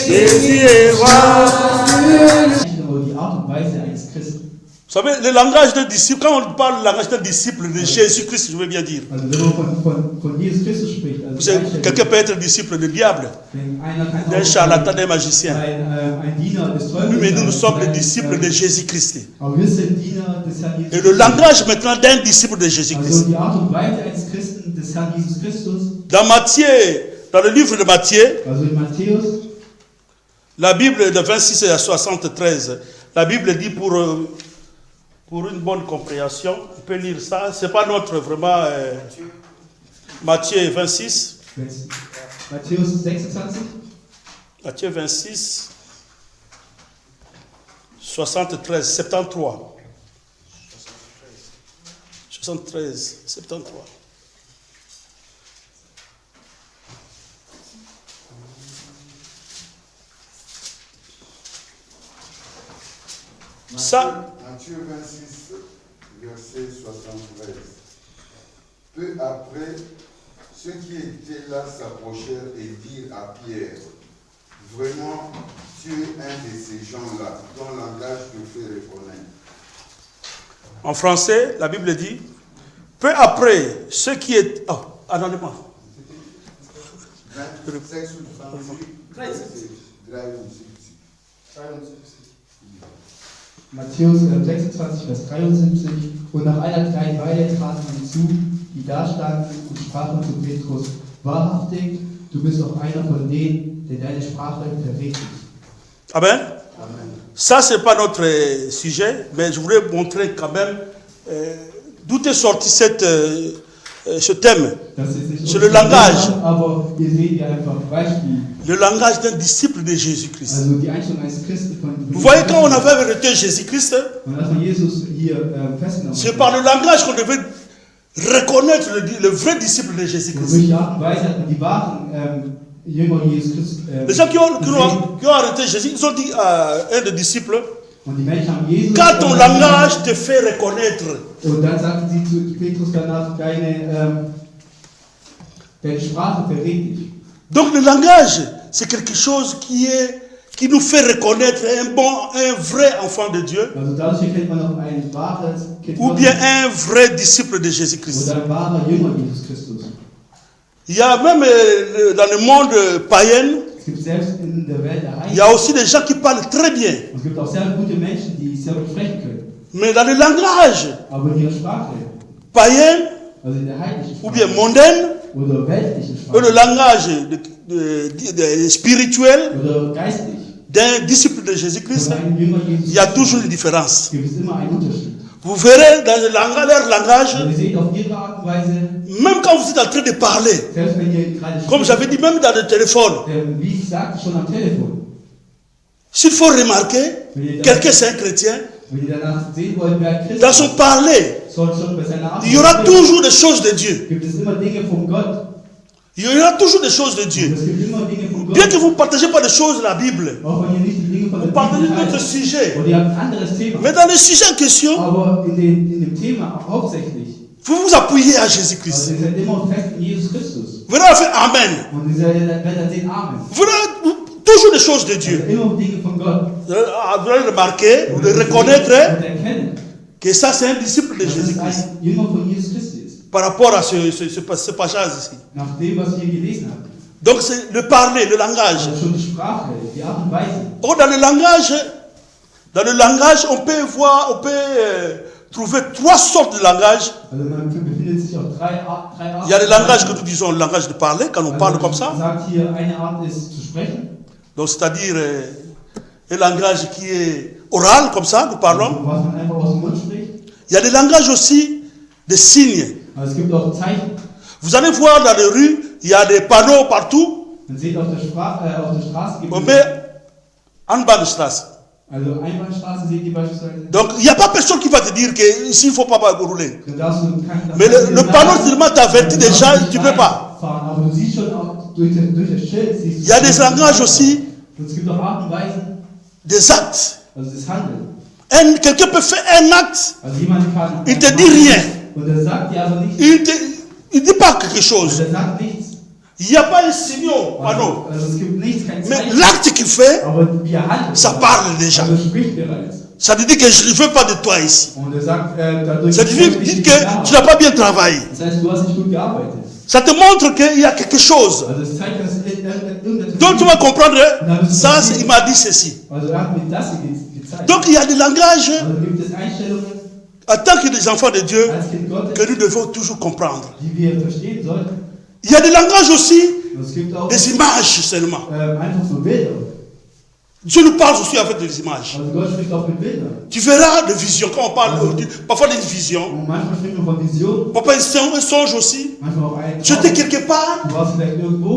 Jésus est roi. Vous savez, le langage d'un disciple, quand on parle du langage d'un disciple de Jésus-Christ, je veux bien dire. Quelqu'un peut être disciple du diable, d'un charlatan, d'un magicien. Mais nous sommes les disciples de Jésus-Christ. Et le langage maintenant d'un disciple de Jésus-Christ. Dans Matthieu, dans le livre de Matthieu, la Bible de 26 à 73, la Bible dit pour une bonne compréhension, on peut lire ça. Ce n'est pas notre vraiment Matthieu 26. Matthäus 26. Matthieu 26, 73, 73. 73, 73. Ça. Matthieu 26, verset 73. Peu après, ceux qui étaient là s'approchèrent et dirent à Pierre, vraiment, tu es un de ces gens-là, dont langage te fait reconnaître. En français, la Bible dit, peu après, ceux qui étaient... Oh, attendez-moi. 26 ou 23. Matthäus 26, Vers 73. Und nach einer kleinen Weile traten hinzu, die da standen und sprachen zu Petrus, wahrhaftig, du bist auch einer von denen, der deine Sprache verrichtet. Amen. Amen. Ça, ce n'est pas notre sujet, mais je voudrais montrer quand même d'où est sorti ce thème. C'est le langage. Le langage d'un disciple de Jésus-Christ. Vous voyez, quand on avait arrêté Jésus-Christ, c'est par le langage qu'on devait reconnaître le vrai disciple de Jésus-Christ. Les gens qui ont arrêté Jésus, ils ont dit à un des disciples, quand ton langage te fait reconnaître. Donc le langage, c'est quelque chose qui nous fait reconnaître un vrai enfant de Dieu, ou bien un vrai disciple de Jésus-Christ. Il y a même dans le monde païen, il y a aussi des gens qui parlent très bien. Mais dans le langage païen, ou bien mondain, ou le langage spirituel d'un disciple de Jésus-Christ, il y a toujours une différence. Vous verrez dans leur langage, même quand vous êtes en train de parler, comme j'avais dit, même dans le téléphone, s'il faut remarquer, quelqu'un c'est un chrétien, dans son parler, il y aura toujours des choses de Dieu. Il y aura toujours des choses de Dieu. Bien que vous ne partagez pas des choses de la Bible, vous partagez d'autres sujets. Mais dans le sujet en question, vous vous appuyez à Jésus-Christ. Vous allez faire Amen. Vous allez toujours des choses de Dieu. Vous allez remarquer, vous allez reconnaître que ça c'est un disciple de Jésus-Christ. Par rapport à ce passage ici. Donc c'est le parler, le langage. Oh, dans le langage, on peut trouver trois sortes de langage. Il y a le langage que nous disons, le langage de parler, quand on parle comme ça. Donc c'est-à-dire un langage qui est oral, comme ça, nous parlons. Il y a des langages aussi de signes. Vous allez voir dans les rues, il y a des panneaux partout. On met Einbahnstraße. Donc il n'y a pas personne qui va te dire qu'ici il ne faut pas rouler. Mais le panneau seulement t'avertit déjà, tu ne peux pas. Il y a des langages aussi, des actes. Quelqu'un peut faire un acte, il ne te dit rien. Il ne dit pas quelque chose. Il n'y a pas un signal, pardon. Mais l'acte qu'il fait, ça parle déjà. Ça te dit que je ne veux pas de toi ici. Ça te dit que tu n'as pas bien travaillé. Ça te montre qu'il y a quelque chose. Donc tu vas comprendre, ça, il m'a dit ceci. Donc il y a des langages, en tant que des enfants de Dieu, que nous devons toujours comprendre. Il y a des langages aussi, des images seulement. Dieu nous parle aussi avec des images. Tu verras des visions. Quand on parle parfois d'une vision, parfois un songe aussi. Tu étais quelque part,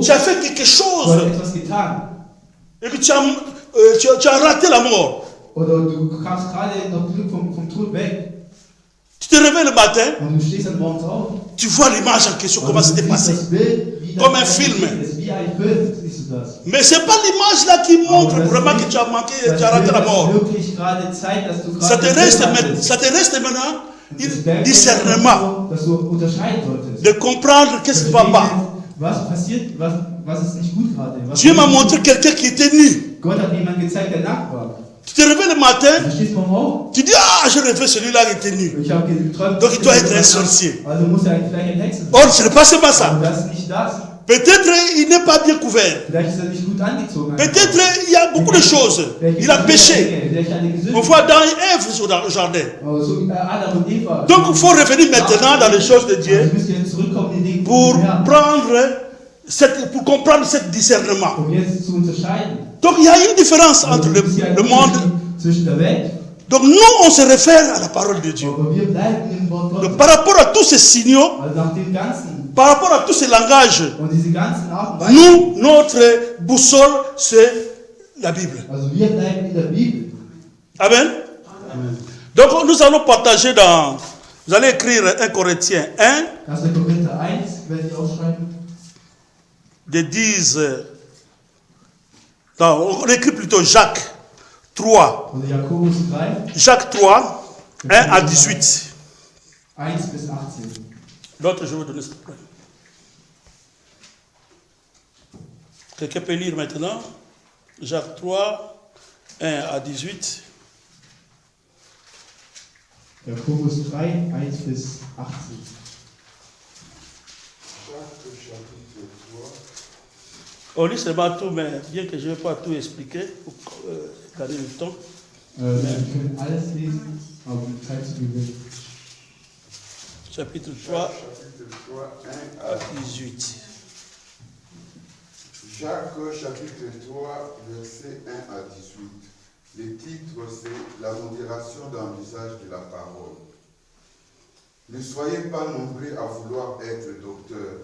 tu as fait quelque chose et que tu as raté la mort. Tu te réveilles le matin, tu vois l'image en question, comment c'était passé. Comme un film. Mais ce n'est pas l'image là qui montre vraiment que tu as manqué, tu as raté la mort. Ça te reste maintenant un discernement de comprendre qu'est-ce qui ne va pas. Dieu m'a montré quelqu'un qui était nu. Tu te réveilles le matin, tu dis, ah, j'ai rêvé celui-là qui était nu. Donc il doit être un sorcier. Or, ce n'est pas seulement ça. Peut-être il n'est pas bien couvert. Peut-être il y a beaucoup de choses. Il a péché. On voit dans Ève dans le jardin. Donc il faut revenir maintenant dans les choses de Dieu pour comprendre ce discernement. Donc il y a une différence entre le monde. Donc nous on se réfère à la parole de Dieu. Donc, par rapport à tous ces signaux, par rapport à tous ces langages, nous, notre boussole, c'est la Bible. Amen. Donc nous allons partager dans... Vous allez écrire 1 Corinthiens 1, de 10... Non, on écrit plutôt Jacques 3. Jacques 3, 1 à 18. L'autre, je vais vous donner ce point. Quelqu'un peut lire maintenant? Jacques 3, 1 à 18. Jakobus 3, 1 bis 18. On lit seulement tout, mais bien que je ne vais pas tout expliquer pour gagner le temps. Wir können alles lesen, aber die Zeit zu gewinnen. Chapitre 3, 1 à 18. Jacques chapitre 3, verset 1 à 18. Le titre c'est La modération dans l'usage de la parole. Ne soyez pas nombreux à vouloir être docteurs,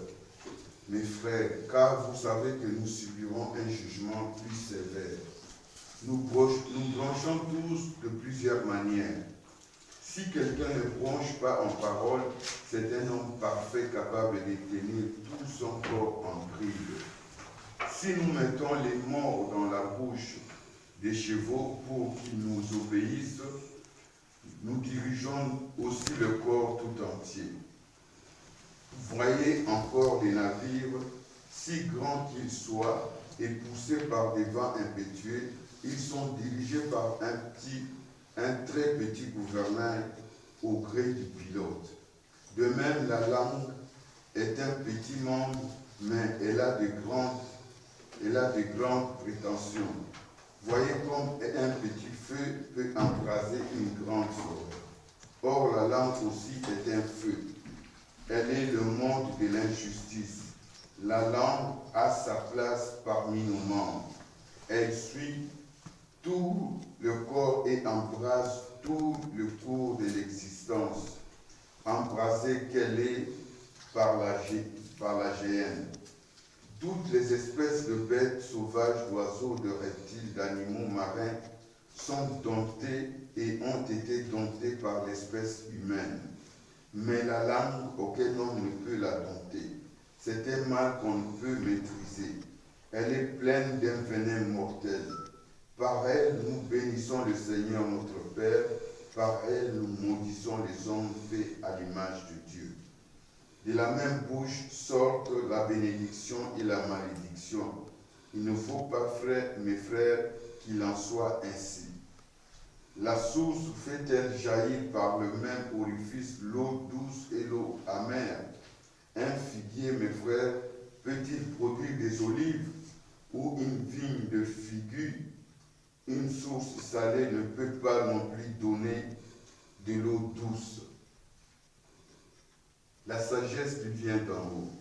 mes frères, car vous savez que nous subirons un jugement plus sévère. Nous bronchons tous de plusieurs manières. Si quelqu'un ne bronche pas en parole, c'est un homme parfait capable de tenir tout son corps en bride. Si nous mettons les morts dans la bouche des chevaux pour qu'ils nous obéissent, nous dirigeons aussi le corps tout entier. Voyez encore des navires, si grands qu'ils soient, et poussés par des vents impétueux, ils sont dirigés par un très petit gouvernail au gré du pilote. De même, la langue est un petit membre, mais elle a de grandes prétentions. Voyez comme un petit feu peut embraser une grande forêt. Or, la langue aussi est un feu. Elle est le monde de l'injustice. La langue a sa place parmi nos membres. Elle suit tout le corps et embrase tout le cours de l'existence, embrasée qu'elle est par la géhenne. Toutes les espèces de bêtes sauvages, d'oiseaux, de reptiles, d'animaux marins sont domptées et ont été domptées par l'espèce humaine. Mais la langue, aucun homme ne peut la dompter. C'est un mal qu'on ne peut maîtriser. Elle est pleine d'un venin mortel. Par elle, nous bénissons le Seigneur notre Père. Par elle, nous maudissons les hommes faits à l'image de Dieu. De la même bouche sortent la bénédiction et la malédiction. Il ne faut pas, mes frères, qu'il en soit ainsi. La source fait-elle jaillir par le même orifice l'eau douce et l'eau amère? Un figuier, mes frères, peut-il produire des olives ou une vigne de figues? Une source salée ne peut pas non plus donner de l'eau douce. La sagesse qui vient d'en haut.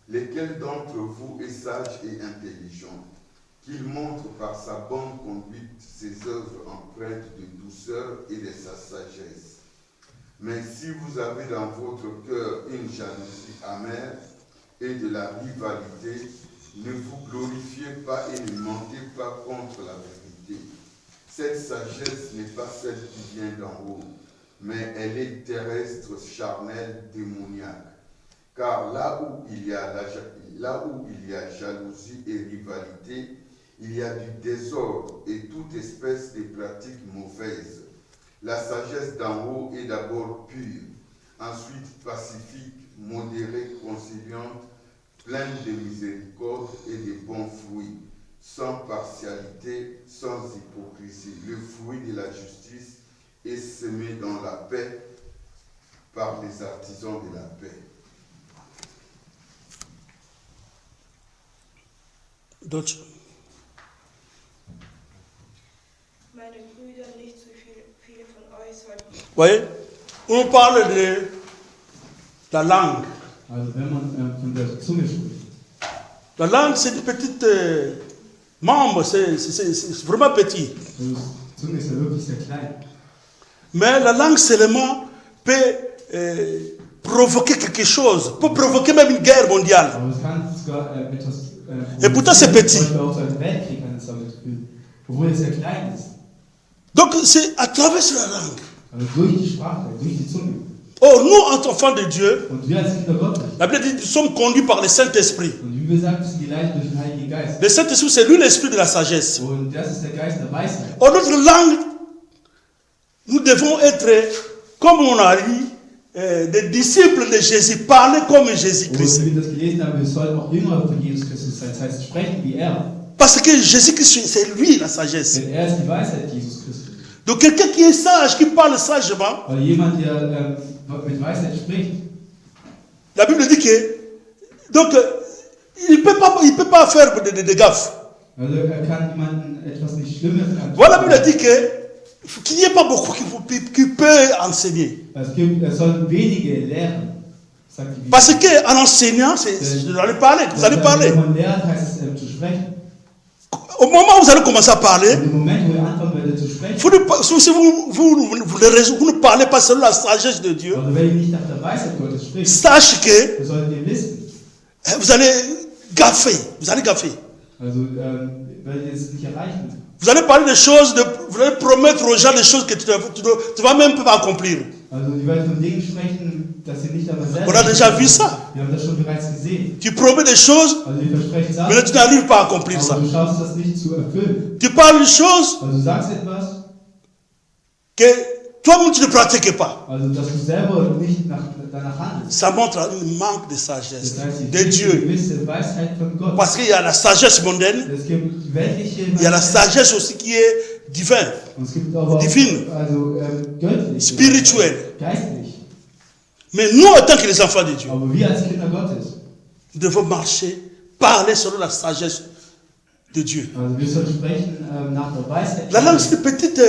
Lequel d'entre vous est sage et intelligent, qu'il montre par sa bonne conduite ses œuvres empreintes de douceur et de sa sagesse. Mais si vous avez dans votre cœur une jalousie amère et de la rivalité, ne vous glorifiez pas et ne mentez pas contre la vérité. Cette sagesse n'est pas celle qui vient d'en haut, mais elle est terrestre, charnelle, démoniaque. Car là où il y a jalousie et rivalité, il y a du désordre et toute espèce de pratiques mauvaises. La sagesse d'en haut est d'abord pure, ensuite pacifique, modérée, conciliante, pleine de miséricorde et de bons fruits, sans partialité, sans hypocrisie. Le fruit de la justice est semé dans la paix par les artisans de la paix. D'autres. Meine Brüder, nicht so viele von euch sollten. Vous voyez, on parle de la langue. Also wenn man von der Zunge spricht. La langue, c'est des petites membres, c'est vraiment petit. Also Zunge ist ja wirklich sehr klein. Mais la langue seulement peut provoquer quelque chose, peut provoquer même une guerre mondiale. Aber es kann sogar etwas. Et pourtant c'est petit. Auch so einen Weltkrieg kann es damit führen, obwohl es sehr klein ist. Donc c'est à travers la langue. Also durch die Sprache, durch die Zunge. Or, nous, en tant qu'enfants de Dieu, Und wir als Kinder Gottes. la Bible dit nous sommes conduits par le Saint-Esprit. Und die Bibel sagt, wir sind geleitet durch den Heiligen Geist. Le Saint-Esprit, c'est lui l'esprit de la sagesse. Und das ist der Geist der Weisheit. Or, notre langue, nous devons être, comme on a dit, des disciples de Jésus, parler comme Und Jésus-Christ. wie wir das gelesen haben, wir sollten auch Jünger von Jesus Christus sein. Das heißt, sprechen wie er. Parce que Jésus-Christ, c'est lui la sagesse. Denn er ist die Weisheit Jesus Christus. Donc, quelqu'un qui est sage, qui parle sagement, Weil jemand, der mit Weisheit spricht, la Bible dit que, donc, il ne peut pas faire de gaffe. also er kann jemandem etwas nicht Schlimmes antun. Voilà, la Bible dit qu'il n'y a pas beaucoup qui peut enseigner. Er soll wenige lehren, sagt die Bibel. Parce qu'en enseignant, vous allez parler, vous allez parler. Wenn man lehrt, heißt es zu sprechen. Au moment où vous allez commencer à parler, Und im Moment, wo ihr anfangen werdet zu sprechen, si vous ne parlez pas selon la sagesse de Dieu, also wenn ihr nicht nach der Weisheit Gottes spricht, sachez que dann solltet ihr wissen, vous allez gaffer. Vous allez gaffer. also werdet ihr es nicht erreichen. Vous allez parler des choses, vous allez promettre aux gens des choses que tu ne vas même pas accomplir. Also ihr werdet von Dingen sprechen, dass ihr nicht einmal selber. On a déjà vu ça. Wir haben das schon bereits gesehen. Tu promets des choses, Also ihr versprecht Sachen, mais tu n'arrives pas à accomplir ça. aber du schaffst das nicht zu erfüllen. Tu parles des choses Also du sagst etwas, que toi-même tu ne pratiques pas. also dass du selber nicht danach handelst. Ça montre un manque de Das sagesse heißt, de es gibt eine Dieu. gewisse Weisheit von Gott. Parce qu'il y a la sagesse mondaine, Es gibt weltliche il y a la Weisheit sagesse aussi qui est divine, und es gibt aber auch, divine, also göttliche, spirituelle. geistlich. Mais nous, en tant que les enfants de Dieu, Aber wir als Kinder Gottes, nous devons marcher, parler selon la sagesse de Dieu. also wir sollen sprechen nach der Weisheit. La langue, c'est une petite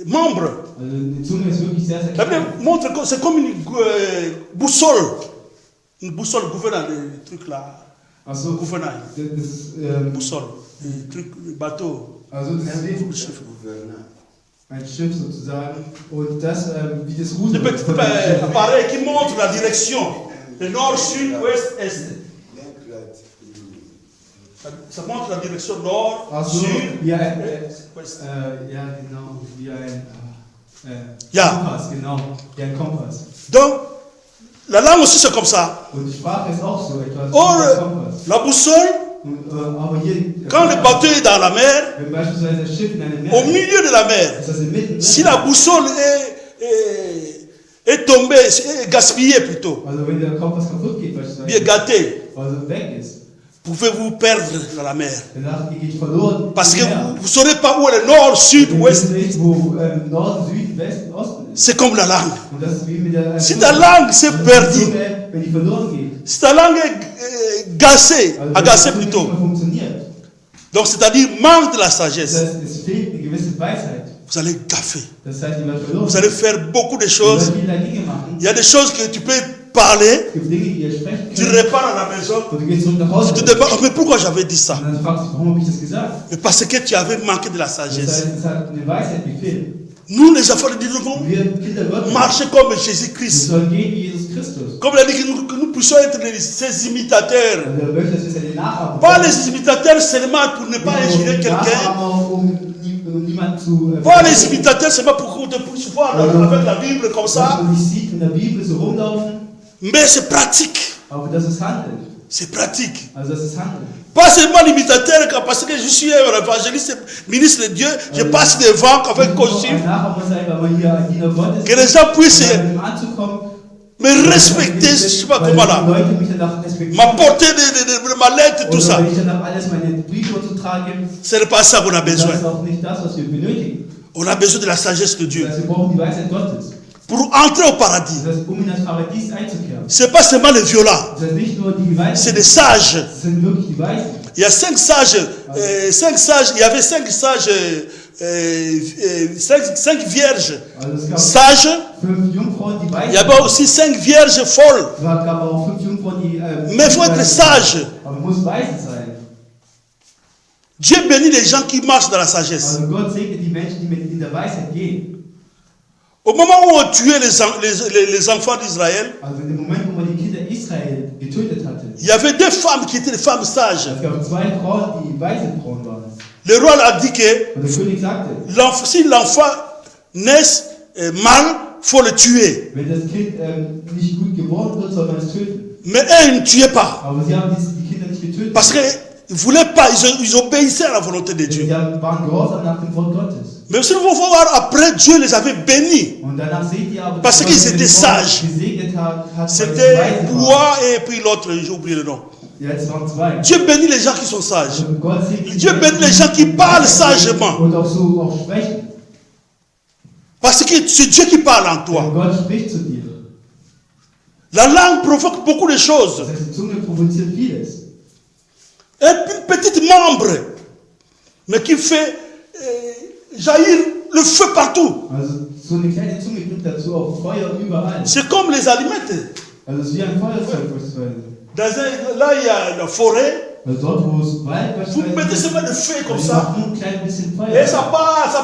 membre. Also die Zunge ist wirklich sehr, sehr La Bible klein. montre que c'est comme une boussole. Une boussole gouvernant des trucs là. Ach so, Gouvernant. das ist, Boussole. Des trucs, bateau. also das ist ein Schiff sozusagen. Und das, wie das Le Ruder. petit appareil qui montre la direction. Le nord, sud, ouest, est. Ça montre la direction nord, Ach so, sud, wie ein, ouest. ja genau, wie ein Ja. Kompass, genau, wie ein Kompass. Donc, la langue aussi c'est comme ça. Und die Sprache ist auch so etwas Or, wie ein Kompass. la boussole, Und, aber hier, quand le bateau est dans la mer, wenn beispielsweise das Schiff in einem Meer au milieu de la mer, ist das inmitten si la boussole est tombé, est gaspillé plutôt, Also wenn der Kopf was kaputt geht, bien gâté, also weg ist, pouvez-vous perdre dans la mer. danach geht verloren. Parce que vous ne saurez pas où est le nord, sud, Ihr ouest. wisst nicht, wo Norden, Süden, Westen, Osten ist. C'est comme la langue. Und das ist wie mit der Si ta langue s'est perdue, wenn die verloren geht. si ta langue est gâchée, Also agacée wenn die plutôt, nicht mehr funktioniert. donc c'est-à-dire manque de la Das sagesse, heißt, es fehlt eine gewisse Weisheit. vous allez gaffer. Das heißt, die wird verloren. Vous allez faire beaucoup de Ihr choses. werdet viele Dinge machen. Il y a des choses que tu peux parler, Es gibt Dinge, die ihr sprechen tu könnt. repars à la maison, Und du gehst zurück nach Hause. tu te demandes, mais pourquoi j'avais dit ça? Und dann fragst du dich, warum habe ich das gesagt? Mais parce que tu avais manqué de la Das sagesse. heißt, es hat eine Weisheit gefehlt. Nous, les enfants de Dieu, nous devons Wir Kinder Gottes, marcher comme wir Jésus-Christ. sollen gehen wie Jesus Christus. Comme il a dit que nous puissions être ses imitateurs. Also er möchte, dass wir seine Nachahmer Pas werden. les imitateurs seulement pour ne pas injurer quelqu'un. Nachahmer, um niemanden zu Pas les imitateurs seulement pour qu'on te puisse voir avec la Bible comme dass ça. man nicht sieht in der Bibel so rumlaufen, Mais c'est pratique. aber das ist Handeln. C'est pratique. Also das ist Handeln. Pas seulement l'imitateur, parce que je suis un évangéliste, ministre de Dieu, je passe devant avec Ein costume. Nachahmer sein, weil man hier ein Diener Gottes Que les gens puissent um anzukommen, me respecter, je ne sais pas comment là. Leute mich danach respektieren. M'apporter de ma lettre, tout Oder ça. wenn ich danach alles meine Briefe zu tragen, Ce n'est pas ça qu'on a das besoin. ist auch nicht das, was wir benötigen. On a besoin de la sagesse de Dieu. Das heißt, wir brauchen die Weisheit Gottes. Pour entrer au paradis. Das heißt, in das Paradies einzukehren. Ce n'est pas seulement les violents, Das heißt nicht nur die Weisen, c'est des sages. das sind wirklich die Weisen. Il y a 5 sages, il y avait 5 sages, 5 vierges Also es gab sages. 5 Jungfrauen, die Weisen. Il y avait aussi 5 vierges folles. Es gab aber auch 5 Jungfrauen, die Mais il faut être sage. Aber man muss weise sein. Dieu bénit les gens qui marchent dans la sagesse. Also Gott segnet die Menschen, die mit in der Weisheit gehen. Au moment où on tuait les enfants d'Israël, Also in dem Moment, wo man die Kinder Israel getötet hatte, il y avait 2 femmes qui étaient des femmes sages. es gab 2 Frauen, die weise Frauen waren. Le roi a dit que Und der König sagte, si l'enfant naît mal, il faut le tuer. wenn das Kind nicht gut geboren wird, soll man es töten. Mais eux, ils ne tuaient pas. Aber sie haben die Kinder nicht getötet. Parce qu'ils ne voulaient pas, ils obéissaient à la volonté de Dieu. Sie waren gehorsam nach dem Wort Gottes. Mais si vous voir, après Dieu les avait bénis. Und danach seht ihr aber, Parce dass qu'ils Gott étaient den Frauen sages. gesegnet hat, weil sie C'était weise waren. Bois et puis l'autre, j'ai oublié le nom. Ja, es waren 2. Dieu bénit les gens qui sont sages. Also Gott segnet Dieu die bénit Menschen, les gens qui die parlent weise sind sagement. und auch so auch sprechen. Parce que c'est Dieu qui parle en Denn toi. Gott spricht zu dir. La langue provoque beaucoup de choses. Das heißt, die Zunge provoziert vieles. Une petite membre, mais qui fait jaillir le feu partout. Also so eine kleine Zunge bringt dazu auch Feuer überall. C'est comme les allumettes. Also es ist wie ein Feuerzeug beispielsweise. Là, il y a la forêt. Also dort, wo es Wald Vous mettez beispielsweise seulement le feu comme ist, ça. macht nur ein kleines bisschen Feuer. Et ça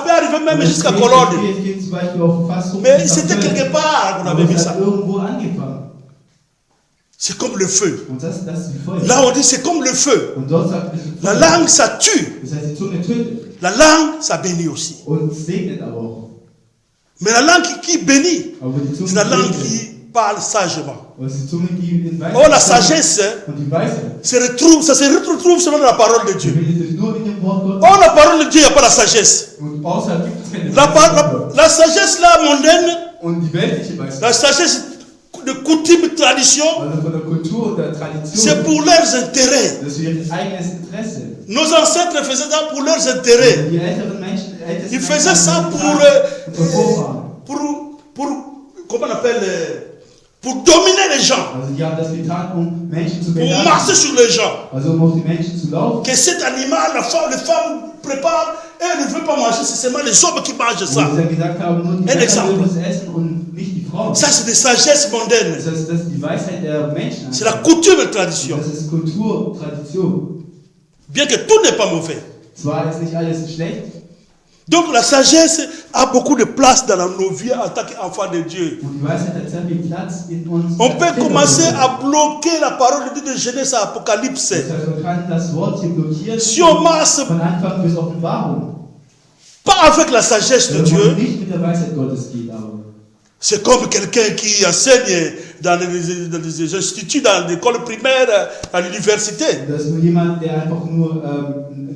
peut arriver même jusqu'à Cologne. Es geht zum Beispiel auf fast so Mais c'était quelque part qu'on avait mis es ça. hat irgendwo angefangen. C'est comme le feu. Und das ist wie Feuer. Là, on dit c'est comme le feu. Und dort sagt es La langue, ça tue. Das heißt, die Zunge tötet La langue, ça bénit aussi. und segnet aber auch. Mais la langue qui bénit, Aber die Zunge c'est la langue segnet. qui parle sagement. Und es ist die Zunge, die in Weisheit Oh, la sagesse und die Weisheit. ça se retrouve selon la parole de Dieu. Befindet sich nur in dem Wort Gottes. Oh, la parole de Dieu, il n'y a pas la sagesse. Und außerhalb gibt es keine La, Weisheit. la sagesse là, mondaine, Und die weltliche Weisheit, la sagesse de coutume, tradition, also von der Kultur und der Tradition, c'est pour leurs intérêts. das ist für ihr eigenes Interesse. Nos ancêtres faisaient ça pour leurs intérêts. Die älteren Menschen, Ils faisaient ça pour comment on appelle, pour dominer les gens, Also die haben das getan, Menschen zu pour beherrschen, marcher sur les gens. also auf die Menschen zu laufen. Que cet animal, les femmes préparent, et elles ne veulent pas manger, c'est seulement les hommes qui mangent ça. Wo sie ja gesagt haben, nur die Ein Männer Exempel. dürfen es essen und nicht die Frauen. Ça, c'est des sagesses mondaines. Das ist die Weisheit der Menschen. C'est la coutume et tradition. Das ist Kultur, Tradition. Bien que tout n'est pas mauvais. Zwar ist nicht alles schlecht, Donc la sagesse a beaucoup de place dans nos vies en tant qu'enfants de Dieu. und die Weisheit hat sehr viel Platz in uns. On als peut Kinder commencer Gottes. à bloquer la parole de Dieu de Genèse à Apocalypse. Das heißt, man kann das Wort hier blockieren, Si on marche von Anfang bis Offenbarung. pas avec la sagesse de Wenn man Dieu, nicht mit der Weisheit Gottes geht, aber c'est comme quelqu'un qui enseigne dans les instituts, dans l'école primaire, à l'université. Das ist nur jemand, der einfach nur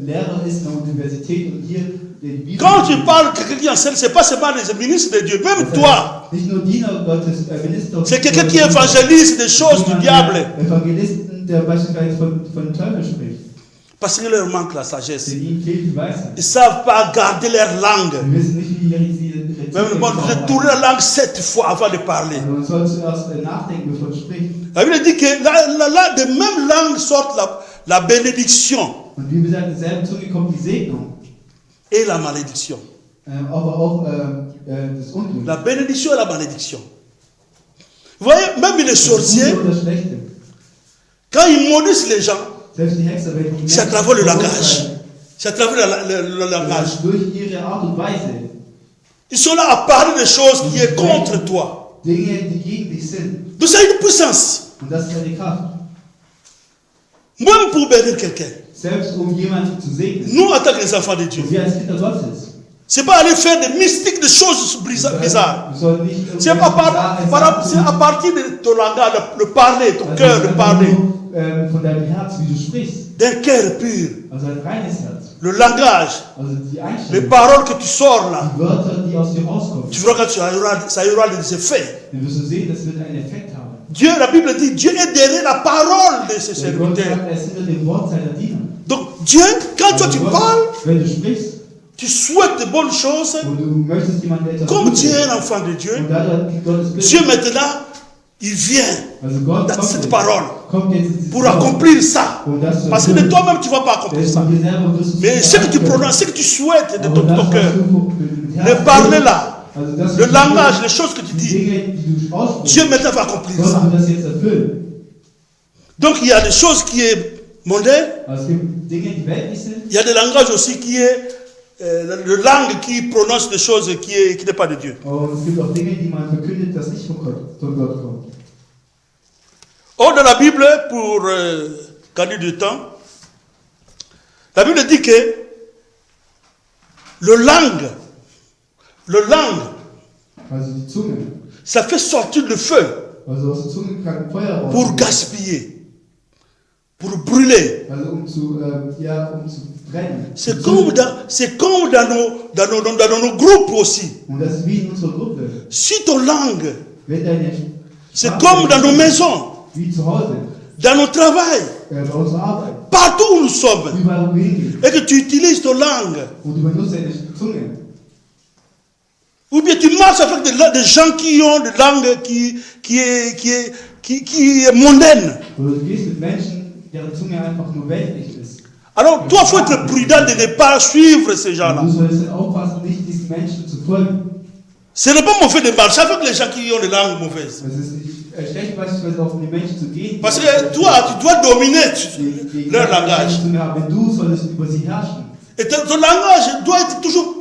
Lehrer ist in der Universität und hier die Bibel. Quand tu parles que quelqu'un qui enseigne, ce n'est pas seulement les ministres de Dieu, même toi. Nicht nur Diener Gottes, Minister. C'est quelqu'un qui évangélise des choses du diable. Evangelisten, der beispielsweise von Teufel spricht. Parce qu'il leur manque la sagesse. Ihnen fehlt die Weisheit. Ils ne savent pas garder leur langue. Wir wissen nicht, wie sie Même de tourner la langue 7 fois avant de parler. Also man soll zuerst nachdenken, bevor man spricht. La Bible dit que de même langue sort la bénédiction Und wie gesagt, in derselben Zunge kommt die Segnung, et la malédiction. aber auch das Unglück. La bénédiction et la malédiction. Vous voyez, même les sorciers, Das Gute oder Schlechte. quand ils maudissent les gens, Selbst die Hexer, wenn die c'est à travers le langage. C'est à travers le langage. durch ihre Art und Weise, Ils sont là à parler des choses qui sont contre toi. Dinge, die gegen dich sind. Donc ça a une puissance. Und das ist eine Kraft. Même pour bénir quelqu'un. Selbst jemanden zu segnen. Nous, en tant que enfants de Dieu, Und wir als Kinder Gottes. c'est pas aller faire des mystiques, des choses bizarres. Wir sollen nicht C'est à partir de ton langage, le parler, ton cœur, le parler. Von deinem Herz, wie du sprichst. D'un cœur pur. Also ein reines Herz. Le langage, Also die les Einstellung. paroles que tu sors là, Die Wörter, die aus dir rauskommen. tu verras que ça aura des effets. Wir müssen sehen, das wird einen Effekt haben. Dieu, la Bible dit, Dieu est derrière la parole de ses Der Gott serviteurs. sagt, er ist hinter dem Wort seiner Diener. Donc Dieu, quand toi tu Gott, parles, wenn du sprichst tu souhaites de bonnes choses, und du möchtest jemandem etwas comme Gutes, tu es un enfant de Dieu, und dadurch Gottes Bild, Dieu maintenant, il vient also Gott dans kommt cette jetzt, parole kommt jetzt in dieses pour Wort, accomplir ça. um das zu Parce que de erfüllen. toi-même, tu ne vas pas accomplir Denn ça. von dir selber wirst du es Mais nicht ce que tu erreichen prononces, ce que tu souhaites de können. ton Aber das, cœur, was du mit le Herzen parler willst, là, also das, le was du langage, willst, les choses que tu die dis, Dinge, die du aussprichst, Dieu maintenant va accomplir Gott ça. wird das jetzt erfüllen. Donc il y a des choses qui sont mondaines, Also es gibt Dinge, die weltlich sind. il y a des langages aussi qui est le langue qui prononce des choses qui n'est pas de Dieu. Und es gibt auch Dinge, die man verkündet, das nicht von Gott kommt. Or, dans la Bible, pour gagner du temps, la Bible dit que le langue, Also die Zunge. ça fait sortir le feu Also aus der Zunge kann Feuer raus. pour gaspiller, pour brûler. Also zu brennen. C'est comme dans nos groupes aussi. Und das ist wie in unserer Gruppe. Si ton langue, Wenn deine c'est Sprache comme dans nos maisons, wie zu Hause, dans nos travails, bei unserer Arbeit, partout où nous sommes, überall wo wir hingehen. et que tu utilises ton langue, Und du benutzt deine Zunge. ou bien tu marches avec des gens qui ont des langues qui est mondaine. Oder du gehst mit Menschen, deren Zunge einfach nur weltlich ist. Alors, toi, il faut être prudent de ne pas suivre ces gens-là. Und du solltest dann aufpassen, nicht diesen Menschen zu folgen. Ce n'est pas mauvais de marcher avec les gens qui ont des langues mauvaises. Es ist nicht schlecht, beispielsweise auf die Menschen zu gehen. Parce que toi, tu dois dominer die leur langage. Zunge haben. Wenn du solltest über sie herrschen. Et ton langage doit être toujours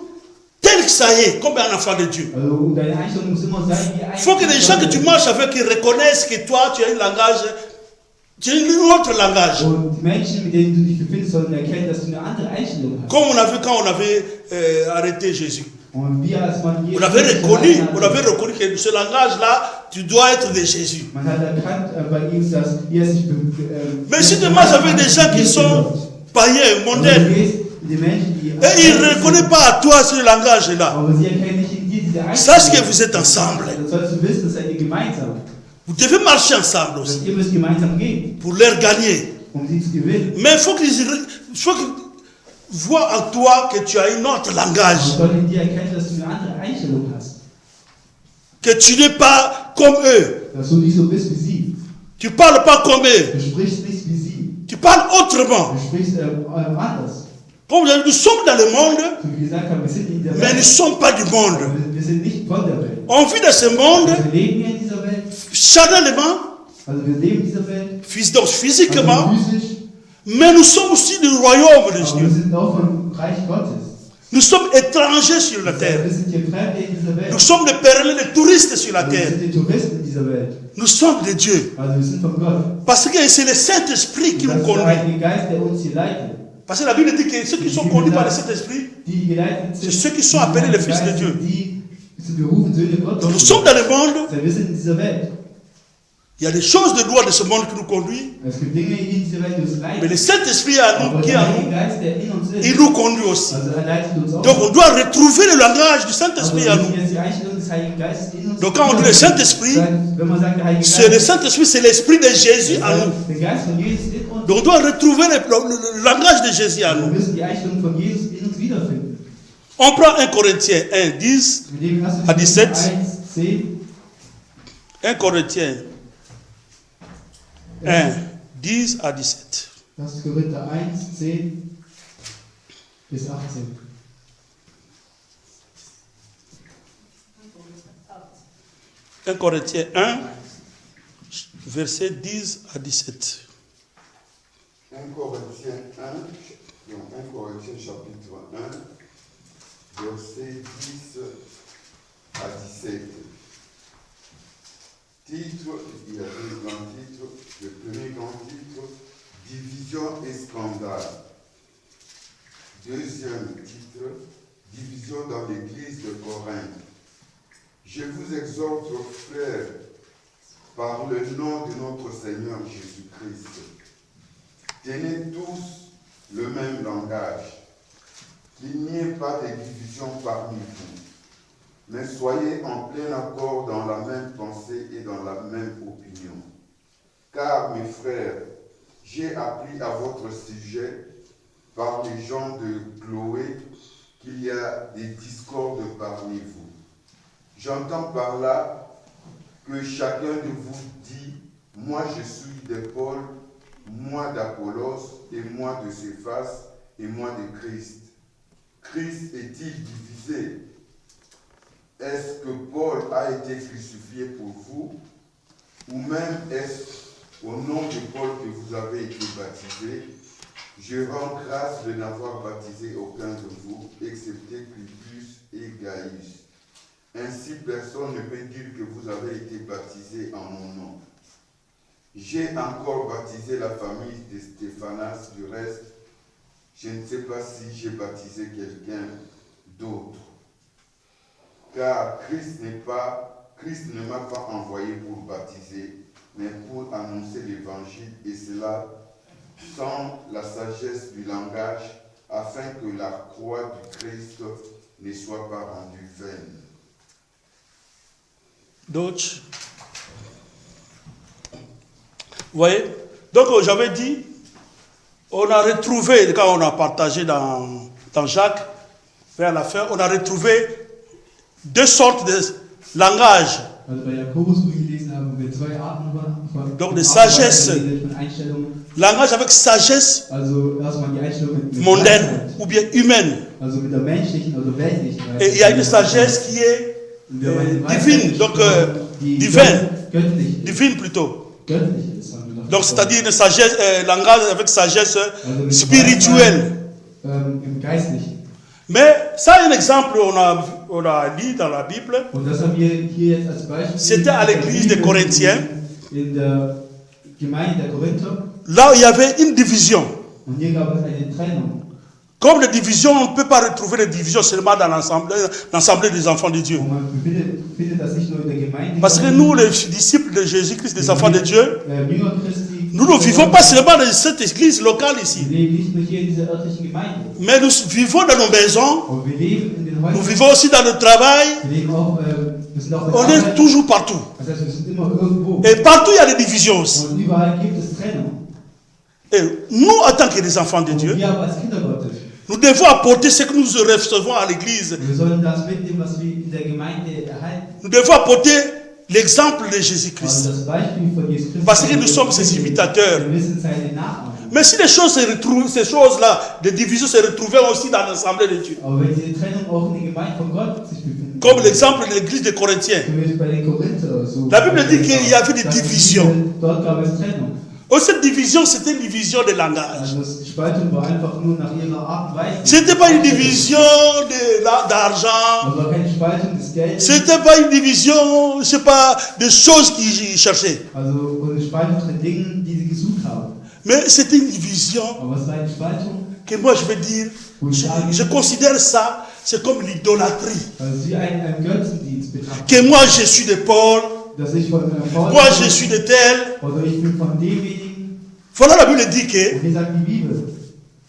tel que ça est, comme un enfant de Dieu. Also, und deine Einstellung muss immer sein, wie ein Il faut que les gens que tu marches avec ils reconnaissent que toi, tu as un langage, tu as un autre langage. Und die Menschen, mit denen du dich befindest, sollen erkennen, dass du eine andere Einstellung hast. Comme on a vu quand on avait arrêté Jésus. Und wir als man On avait reconnu que ce langage-là, tu dois être de Jésus. Man hat erkannt bei ihm, dass er sich Mais si tu marches avec des gens qui sont païens, mondains, die Menschen, die et ils ne reconnaissent pas à toi ce langage-là, aber sie erkennen nicht in dir diese sache que Einstellung. vous êtes ensemble. Dann sollst du wissen, dass seid ihr gemeinsam. Vous devez marcher ensemble aussi Ihr müsst gemeinsam gehen, pour leur gagner. sie zu gewinnen. Mais il faut qu'ils voient en toi que tu as un autre langage, Sie sollen in dir erkennen, dass du eine andere Einstellung hast. que tu n'es pas comme eux. Dass du nicht so bist wie sie. Tu ne parles pas comme eux. Du sprichst nicht wie sie. Tu parles autrement. Du sprichst anders. Comme nous sommes dans le monde, So wie gesagt haben, wir sind in der mais nous ne Welt. sommes pas du monde. Aber wir sind nicht von der Welt. On vit dans ce monde Wir leben hier in dieser Welt. charnellement, Also wir leben in dieser Welt. donc physiquement, Also physisch. mais nous sommes aussi du royaume de Aber wir Dieu. sind auch vom Reich Gottes. Nous sommes étrangers sur la terre. Wir sind hier Fremde in dieser Welt. Nous sommes des pèlerins, des touristes sur la Also wir terre. sind die Touristen in dieser Welt. Nous sommes de Dieu. Also wir sind von Gott. Parce que c'est le Saint-Esprit qui Das nous ist der conduit. Heilige Geist, der uns hier leitet. Parce que la Bible dit que ceux qui sont conduits par le Saint-Esprit, Die geleitet sind. C'est ceux qui sont appelés les fils de Dieu. Die sind berufen, Söhne Gottes. donc nous sommes dans le monde, Wir sind in dieser Welt. Il y a des choses de loi de ce monde qui nous conduisent. Es gibt Dinge in dieser Welt, die uns Mais leiten. le Saint-Esprit à nous, Aber qui der est en Heilige nous, Geist, der in uns ist, il nous conduit aussi. also er leitet uns auch. Donc on doit retrouver le langage du Also Saint-Esprit wir à müssen nous. jetzt die Einstellung des Heiligen Geistes in uns. Donc quand on dit le Saint-Esprit, Wenn man sagt, der Heilige c'est le Geist, Saint-Esprit, c'est l'Esprit de Jésus das à nous. heißt, der Geist von Jesus in uns. Donc on doit retrouver le langage de Jésus à Wir nous. müssen die Einstellung von Jesus in uns wiederfinden. On prend 1 Corinthiens 1, 10 Wir nehmen 1. à 17. 1, 10. 1 Corinthiens 1, 10 à 17. 1. Korinther 1, 10 bis 18. 1 Corinthiens 1, verset 10 à 17. 1 Corinthiens 1, donc 1 Corinthiens chapitre 1, verset 10 à 17. Titre, il y a deux grands titres. Le premier grand titre, division et scandale. Deuxième titre, division dans l'église de Corinthe. Je vous exhorte, frères, par le nom de notre Seigneur Jésus-Christ, tenez tous le même langage, qu'il n'y ait pas de division parmi vous, mais soyez en plein accord dans la même pensée et dans la même opinion. Car, mes frères, j'ai appris à votre sujet, par les gens de Chloé, qu'il y a des discordes parmi vous. J'entends par là que chacun de vous dit, moi je suis de Paul, moi d'Apollos, et moi de Céphas, et moi de Christ. Christ est-il divisé? Est-ce que Paul a été crucifié pour vous? Ou même est-ce au nom de Paul que vous avez été baptisé? Je rends grâce de n'avoir baptisé aucun de vous, excepté Clipus et Gaius. Ainsi, personne ne peut dire que vous avez été baptisé en mon nom. J'ai encore baptisé la famille de Stéphanas. Du reste, je ne sais pas si j'ai baptisé quelqu'un d'autre. Car Christ ne m'a pas envoyé pour baptiser, mais pour annoncer l'évangile, et cela sans la sagesse du langage, afin que la croix du Christ ne soit pas rendue vaine. D'autres. Vous voyez? Donc j'avais dit, on a retrouvé, quand on a partagé dans Jacques, vers la fin, on a retrouvé deux sortes de langage. Also bei Jakobus, wo wir gelesen haben, wir zwei Arten von Donc de sagesse. von Einstellungen. Langage avec sagesse Also erstmal die Einstellung mit mondaine Weisheit. ou bien humaine. Also mit der menschlichen, also weltlichen Weisheit. Et il y a une sagesse qui est divine, donc divine, Göttlich. divine plutôt. Göttlich ist. haben wir doch Donc gesprochen. c'est-à-dire une sagesse, langage avec sagesse Also mit spirituelle. Weisheit, im Geistlichen. Mais ça, un exemple, on a lu dans la Bible. Und das haben wir hier jetzt als Beispiel. C'était à l'église des Corinthiens. In der Gemeinde der Korinther. Là, il y avait une division. Und hier gab es eine Trennung. Comme les divisions, on ne peut pas retrouver les divisions seulement dans l'assemblée des enfants de Dieu. Und man findet das nicht nur in der Gemeinde. Parce que nous, les disciples de Jésus-Christ, les enfants de Dieu, Jünger Christi, nous ne vivons pas seulement dans cette église locale ici. wir leben nicht nur hier in dieser örtlichen Gemeinde. Mais nous vivons dans nos maisons, Aber wir leben in den nous Häusern. vivons aussi dans le travail. Wir leben auch, wir sind auch bei On der est Arbeit. toujours partout. Das heißt, wir sind immer irgendwo. Et partout, il y a des divisions aussi. Und überall gibt es Trennung. Et nous, en tant que des enfants de Und Dieu, wir aber als Kinder Gottes, nous devons apporter ce que nous recevons à l'église. wir sollen das mitnehmen, was wir in der Gemeinde erhalten. Nous devons apporter l'exemple de Also Jésus-Christ. das Beispiel von Jesus Christus. Parce que nous sommes ses imitateurs. Wir sind seine Nachahmer. Mais si les choses se retrouvent, ces choses-là, des divisions se retrouvaient aussi dans l'assemblée de Dieu. Aber wenn diese Trennung auch in der Gemeinde von Gott sich befindet, Comme l'exemple de l'église des Corinthiens. zum Beispiel bei den Korinther, so La Bible dit qu'il y avait des divisions. Dort gab es Trennung. Oh, cette division, c'était une division de langage. Also die Spaltung war einfach nur nach ihrer Art und Weise. Ce n'était pas une division d'argent. Es war keine Spaltung des Geldes. Ce n'était pas une division, je ne sais pas, des choses qu'ils cherchaient. Also eine Spaltung von Dingen, die sie gesucht haben. Mais c'était une division Aber es war eine Spaltung, que moi je veux dire, je considère ça, c'est comme l'idolâtrie. also wie ein Götzendienst betrachtet. Que moi je suis de Paul, dass ich von Paulus moi je suis de tel. oder ich bin von demjenigen. Voilà, la Bible dit que, Und hier sagt die Bibel,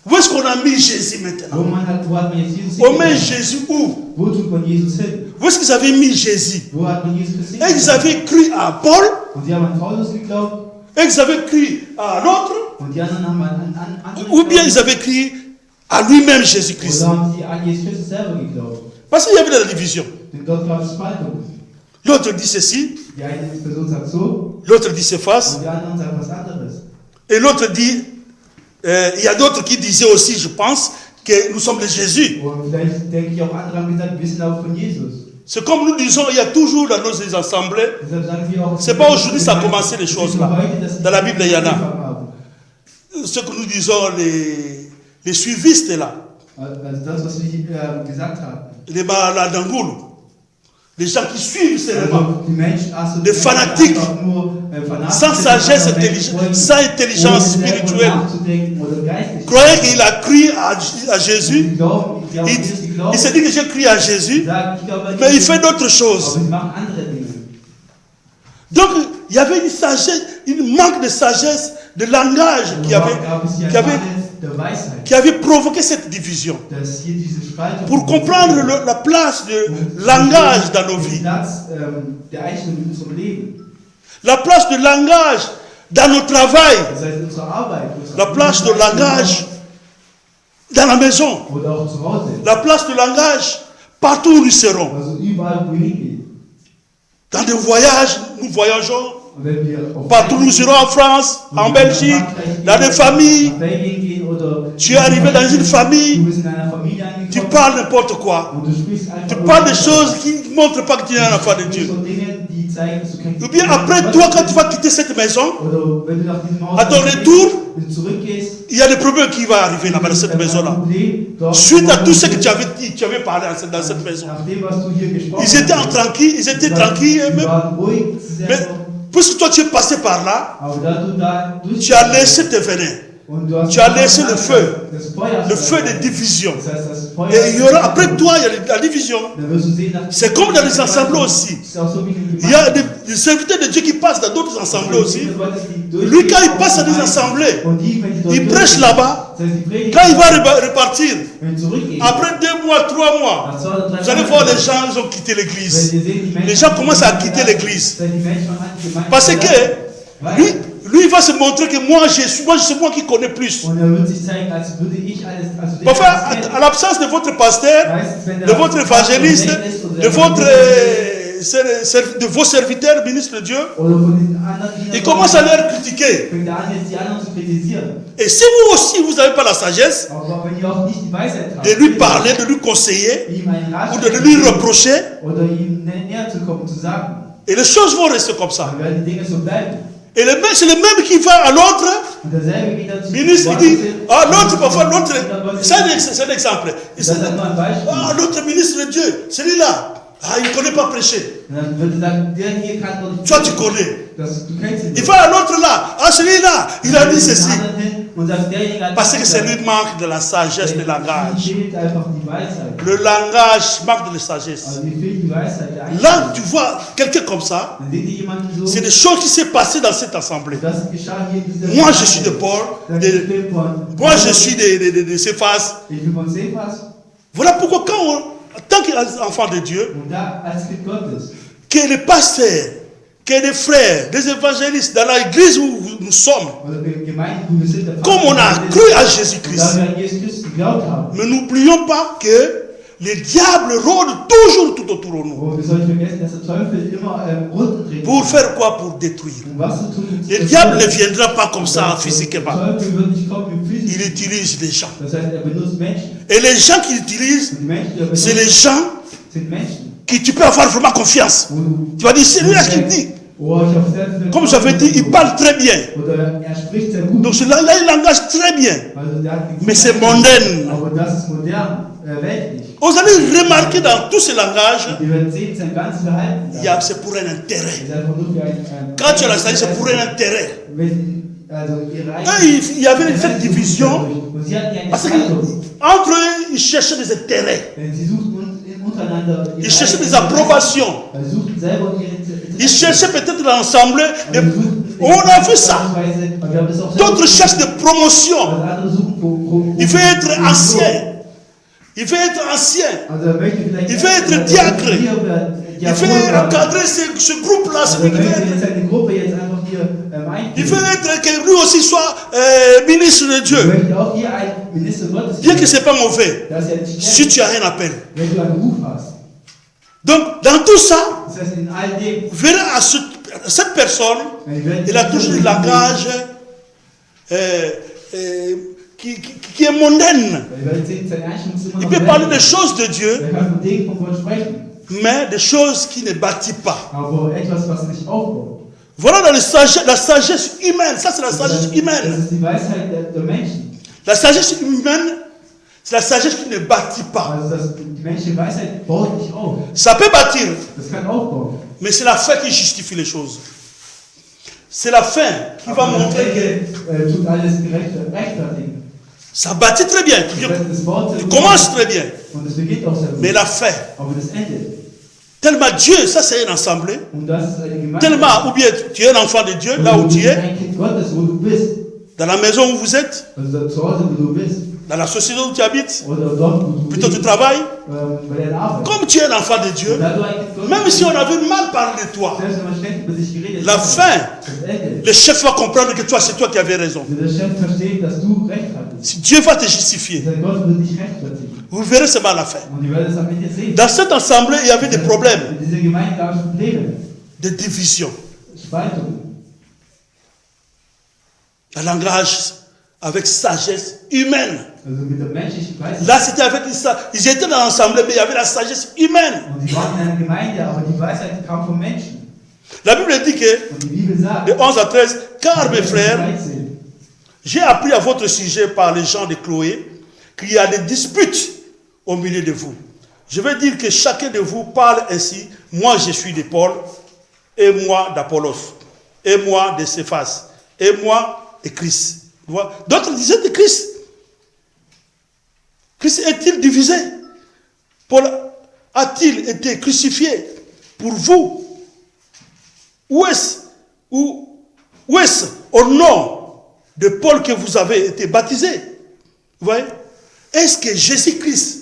où est-ce qu'on a mis Jésus maintenant? wo hat man jetzt Jesus On met hingebracht? Jésus où? Wo tut man Jesus hin? Où est-ce qu'ils avaient mis Jésus? Wo hat man Jesus Et ils hingebracht? avaient cru à Paul, Und sie haben an Paulus geglaubt et ils avaient cru à l'autre, und die anderen haben an andere ou bien ils geglaubt. avaient cru à lui-même Jésus-Christ. Oder haben sie an Jesus Christus selber geglaubt? Parce qu'il y avait de la division. Denn dort gab es Spaltung. L'autre dit ceci, Die eine Person sagt so l'autre dit c'est face, und die anderen sagen was anderes. et l'autre dit, il y a d'autres qui disaient aussi, je pense, que nous sommes de Jésus. Und vielleicht denke ich auch andere haben gesagt, wir sind auch von Jesus. C'est comme nous disons, il y a toujours dans nos assemblées, Deshalb sagen wir auch, c'est pas aujourd'hui ça a commencé les choses là. Dans la Bible, il y en a. Ce que nous disons, les suivistes là, Also das, was wir gesagt haben. les Maladangoul, les gens qui suivent seulement, Also die Menschen, des fanatiques, sans sagesse, sans intelligence spirituelle, croyaient qu'il a cru à Jésus. Il s'est dit que j'ai cru à Jésus, mais il fait d'autres choses. Donc, il y avait une sagesse, une manque de sagesse, de langage qui avait provoqué cette division. Pour comprendre la place du langage dans nos vies, la place du langage dans nos travail, la place du langage dans la maison, la place du langage partout où nous serons. Dans des voyages, nous voyageons. Partout nous irons en France, en Belgique, dans des familles. Tu es arrivé dans une famille, tu parles n'importe quoi. Tu parles des choses qui ne montrent pas que tu es un enfant de Dieu. Ou bien après toi, quand tu vas quitter cette maison, à ton retour, il y a des problèmes qui vont arriver là-bas dans cette maison-là. Suite à tout ce que tu avais dit, tu avais parlé dans cette maison. Ils étaient tranquilles eux-mêmes. Mais puisque toi tu es passé par là, tu as laissé tes venins. Tu as laissé le feu de division. Et il y aura, après toi, il y a la division. C'est comme dans les assemblées aussi. Il y a des serviteurs de Dieu qui passent dans d'autres assemblées aussi. Lui, quand il passe à des assemblées, il prêche là-bas. Quand il va repartir, après 2 mois, 3 mois, vous allez voir les gens, ils ont quitté l'église. Les gens commencent à quitter l'église. Parce que lui, il va se montrer que c'est moi qui connais plus. Parfois, à l'absence de votre pasteur, de votre évangéliste, de vos serviteurs, ministres de Dieu, il commence à leur critiquer. Et si vous aussi, vous n'avez pas la sagesse de lui parler, de lui conseiller, ou de lui reprocher, et les choses vont rester comme ça. Et c'est le même qui va à l'autre ministre, il dit, l'autre, parfois, l'autre, c'est un exemple. L'autre ministre de Dieu, celui-là, il ne connaît pas prêcher. Toi, tu connais. Il va à l'autre là, celui-là, il a dit ceci. Parce que c'est lui manque de la sagesse, du langage. Le langage manque de la sagesse. Là, tu vois quelqu'un comme ça, c'est des choses qui s'est passées dans cette assemblée. Moi, je suis de Paul, moi, je suis de Céphas. Voilà pourquoi en tant qu'enfant de Dieu, que les pasteurs, que les frères, des évangélistes dans l'église où nous sommes, comme on a cru à Jésus-Christ, mais n'oublions pas que le diable rôde toujours tout autour de nous. Pour faire quoi? Pour détruire. Le diable ne viendra pas comme ça physiquement. Il utilise les gens. Et les gens qu'il utilise, c'est les gens qui tu peux avoir vraiment confiance. Tu vas dire, c'est lui qui dit. Comme j'avais dit, il parle très bien. Donc il a un langage très bien. Mais c'est mondaine. Vous allez remarquer dans tous ces langages, c'est pour un intérêt. Quand tu as la sagesse, c'est pour un intérêt. Il y avait cette division parce qu'entre eux, ils cherchaient des intérêts. Ils cherchaient des approbations. Ils cherchaient peut-être l'ensemble. On a vu ça. D'autres cherchent des promotions. Il veut être ancien. Il veut être ancien. Il veut être diacre. Il veut encadrer ce groupe-là. Il veut être que lui aussi soit ministre de Dieu. Bien que ce n'est pas mauvais. Si tu as un appel. Donc, dans tout ça, vous verrez à cette personne, il a toujours un langage qui est mondaine. Il peut parler des choses de Dieu, mais des choses qui ne bâtissent pas. Voilà dans la sagesse humaine. Ça, c'est la sagesse humaine. La sagesse humaine, c'est la sagesse qui ne bâtit pas. Ça peut bâtir, mais c'est la fin qui justifie les choses. C'est la fin qui va montrer que ça bâtit très bien. Tu commences très bien. Mais la fin. Tellement Dieu, ça c'est une assemblée. Tellement, ou bien tu es un enfant de Dieu, là où tu es. Dans la maison où vous êtes. Dans la société où tu habites. Plutôt tu travailles. Comme tu es un enfant de Dieu. Même si on avait mal parlé de toi. La fin. Le chef va comprendre que toi, c'est toi qui avais raison. Si Dieu va te justifier. Vous verrez seulement la fin. Dans cette assemblée, il y avait des problèmes. Des divisions. Un langage avec sagesse humaine. Là, c'était avec ça. Ils étaient dans l'assemblée, mais il y avait la sagesse humaine. La Bible dit que, de 11 à 13, car mes frères, j'ai appris à votre sujet par les gens de Chloé qu'il y a des disputes au milieu de vous. Je veux dire que chacun de vous parle ainsi. Moi, je suis de Paul, et moi d'Apollos, et moi de Céphas, et moi de Christ. D'autres disaient de Christ. Christ est-il divisé? Paul a-t-il été crucifié pour vous? Où est-ce au nom de Paul que vous avez été baptisé? Vous voyez? Est-ce que Jésus-Christ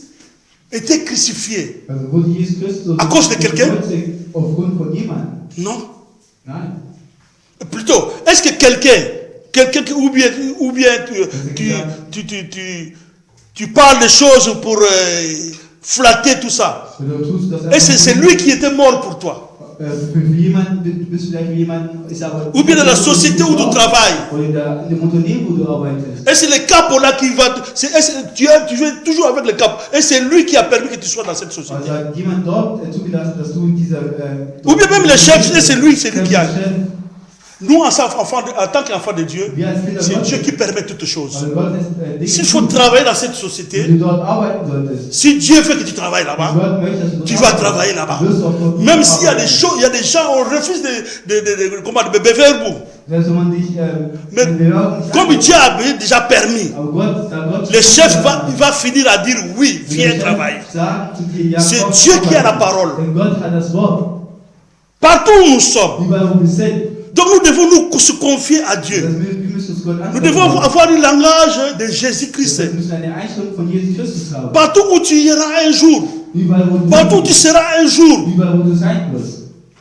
était crucifié à cause de quelqu'un? Non. Plutôt, est-ce que quelqu'un ou bien tu parles des choses pour flatter tout ça? Et c'est lui qui était mort pour toi. Ou bien dans la société où tu travailles. Et c'est le cap là qui va. Tu es toujours avec le cap. Et c'est lui qui a permis que tu sois dans cette société. Ou bien même le chef, c'est lui qui a. Nous, en tant qu'enfants de Dieu, c'est Dieu qui permet toutes choses. S'il faut travailler dans cette société, si Dieu fait que tu travailles là-bas, tu vas travailler là-bas. Même s'il y a des choses, il y a des gens, on refuse de beverbourg. Mais comme Dieu a déjà permis, le chef va finir à dire oui, viens travailler. C'est Dieu qui a la parole. Partout où nous sommes. Donc nous devons nous se confier à Dieu. Nous devons avoir le langage de Jésus-Christ. Partout où tu iras un jour, partout où tu seras un jour,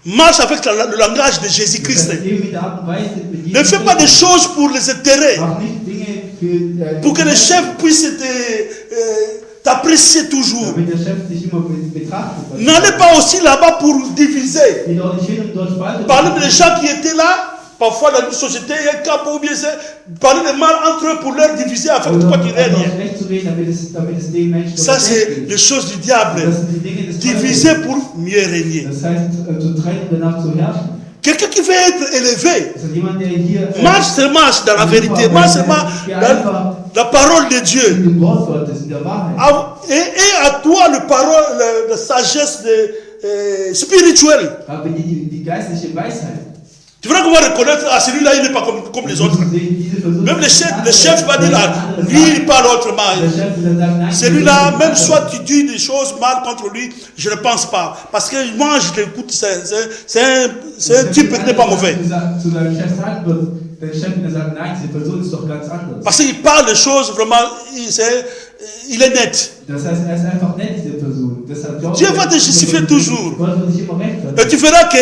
marche avec le langage de Jésus-Christ. Ne fais pas des choses pour les intérêts, pour que le chef puisse t'apprécier toujours. N'allez pas aussi là-bas pour diviser. Parler des gens qui étaient là, parfois dans une société, un cap ou bien parler de mal entre eux pour leur diviser afin que toi tu règnes. Ça, c'est les choses du diable. Diviser pour mieux régner. Quelqu'un qui veut être élevé, marche seulement dans la vérité, marche seulement dans la parole de Dieu. Et à toi la sagesse spirituelle. Tu verras qu'on va reconnaître, ah, celui-là, il n'est pas comme les autres. Même le chef va dire, ah, lui, il parle autrement. Celui-là, même soit tu dis des choses mal contre lui, je ne pense pas. Parce que moi, je l'écoute, c'est un type qui n'est pas mauvais. Parce qu'il parle de choses vraiment, il est net. Dieu va te justifier toujours. Et tu verras que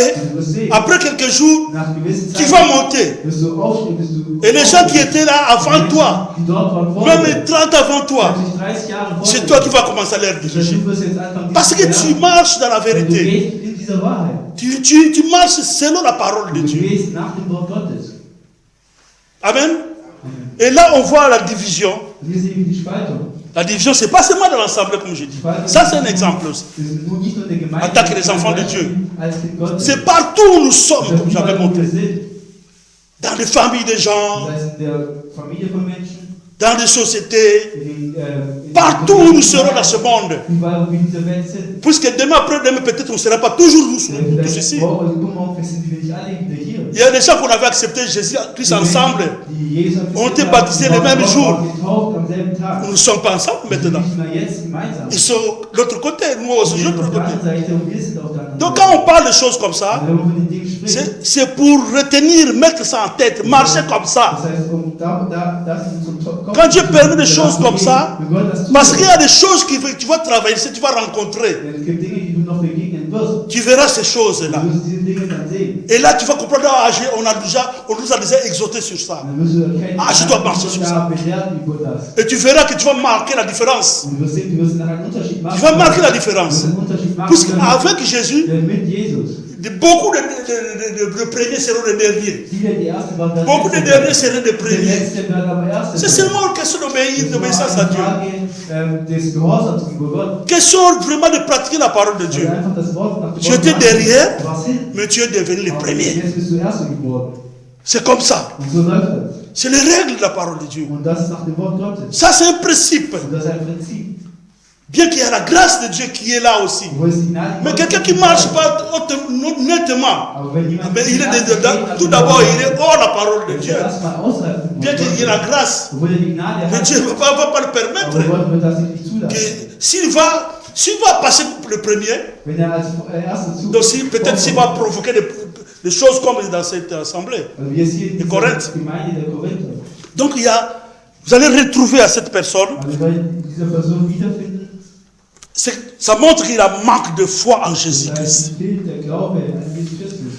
après quelques jours, tu vas monter. Et les gens qui étaient là avant toi, même 30 avant toi, c'est toi qui vas commencer à les diriger. Parce que tu marches dans la vérité. Tu marches selon la parole de Dieu. Amen. Et là, on voit la division. La division, ce n'est pas seulement dans l'assemblée, comme je dis. Ça, c'est un exemple aussi. En tant que les enfants de Dieu. C'est partout où nous sommes, comme j'avais montré. Dans les familles des gens, dans les sociétés, partout où nous serons dans ce monde. Puisque demain après-demain, peut-être on ne sera pas toujours nous tous ici. Il y a des gens qu'on avait accepté Jésus-Christ ensemble. On était baptisés le même jour. Nous ne sommes pas ensemble maintenant. Ils sont de l'autre côté, nous aussi de l'autre côté. Donc quand on parle de choses comme ça, c'est pour retenir, mettre ça en tête, marcher comme ça. Quand Dieu permet des choses comme ça, parce qu'il y a des choses que tu vas travailler, tu vas rencontrer. Tu verras ces choses-là. Et là, tu vas comprendre, ah, on nous a déjà exhorté sur ça. Ah, je dois marcher sur ça. Et tu verras que tu vas marquer la différence. Tu vas marquer la différence. Puisqu'avec Jésus, beaucoup de premiers seront les derniers. Beaucoup de derniers seront les premiers. C'est seulement une question d'obéissance à Dieu. Question vraiment de pratiquer la parole de Dieu. Tu étais derrière, mais tu es devenu le premier. C'est comme ça. C'est les règles de la parole de Dieu. Ça, c'est un principe. Bien qu'il y ait la grâce de Dieu qui est là aussi. Mais quelqu'un qui ne marche pas nettement, mais tout d'abord, il est hors la parole de Dieu. Bien qu'il y ait la grâce, mais Dieu ne va pas le permettre. S'il va passer le premier, donc peut-être s'il va provoquer des choses comme dans cette assemblée de Corinthe. Donc vous allez retrouver à cette personne. Ça montre qu'il a manque de foi en Jésus-Christ.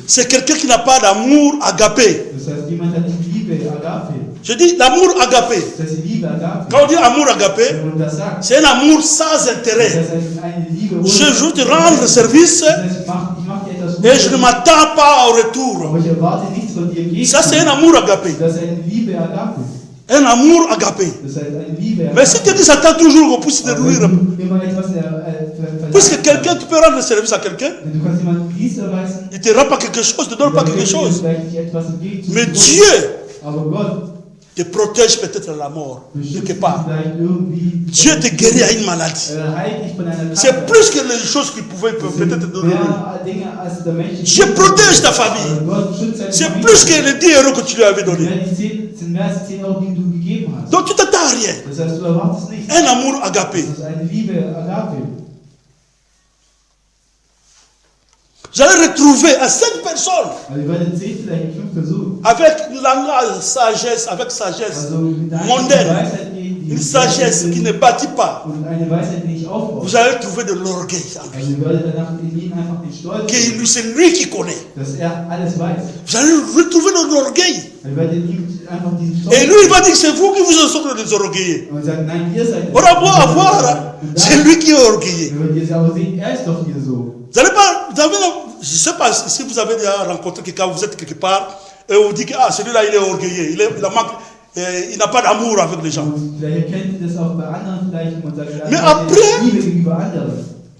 C'est quelqu'un qui n'a pas d'amour agapé. Je dis l'amour agapé. Quand on dit amour agapé, c'est un amour sans intérêt. Je veux te rendre service et je ne m'attends pas au retour. Ça, c'est un amour agapé. Un amour agapé. Mais si tu s'attends toujours au pouce de nourrir, puisque quelqu'un, tu peux rendre service à quelqu'un, il ne te rend pas quelque chose, ne te donne pas quelque chose. Mais Dieu te protège peut-être à la mort, quelque part. Dieu te guérit à une maladie. C'est plus que les choses qu'il pouvait peut-être te donner. Dieu protège ta famille. C'est plus que les 10 euros que tu lui avais donné. Donc tu t'attends à rien. Un amour agapé. Vous allez retrouver à 5 personnes avec langage, sagesse, avec sagesse mondaine, une sagesse qui ne bâtit pas. Vous allez trouver de l'orgueil. C'est lui qui connaît. Vous allez retrouver de l'orgueil. Et lui, il va dire que c'est vous qui vous en sortez des orgueillés. On va voir, c'est lui qui est orgueillé. Vous n'allez pas, je ne sais pas si vous avez déjà rencontré quelqu'un, vous êtes quelque part, et on vous dit que celui-là il est orgueilleux, il n'a pas d'amour avec les gens. Mais après,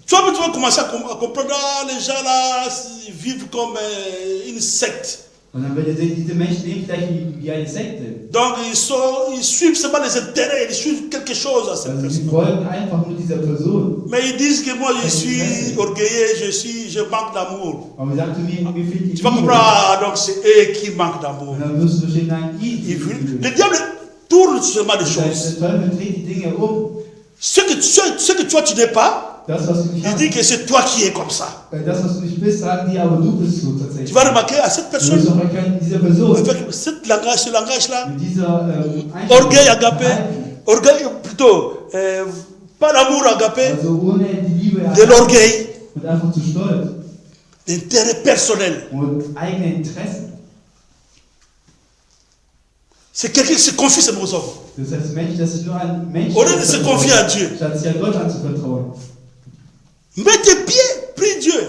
tu vas commencer à comprendre, les gens là vivent comme une secte. Und dann würde diese Menschen leben vielleicht wie eine Sekte. Donc ils suivent seulement les intérêts, ils suivent quelque chose à cette Also sie personne. folgen einfach nur dieser Person. Mais ils disent que moi je suis orgueilleux, je manque d'amour. Aber sie sagten mir fehlt die Tu vas Liebe. comprendre, ah, donc c'est eux qui manquent d'amour. Und dann wirst du verstehen, nein, Le diable tourne seulement des choses. Der Teufel dreht die Dinge um. Ce que toi tu n'es pas, Das, was du nicht il hast, dit que c'est toi qui es comme ça. das, was du nicht bist, sagen die, aber du bist so Tu tatsächlich. vas remarquer à cette Du wirst personne, auch erkennen, diese Person, avec ce langage-là, mit dieser orgueil agapé, Verhalten, orgueil plutôt, pas l'amour agapé, also ohne die Liebe de l'orgueil, und einfach zu stolz d'intérêt personnel. und eigene Interessen. C'est quelqu'un qui se confie seulement aux hommes. Das heißt, Mensch, das ist nur ein Mensch, Au lieu de se confier à Dieu. statt sich an Gott anzuvertrauen. Mets tes pieds, prie Dieu.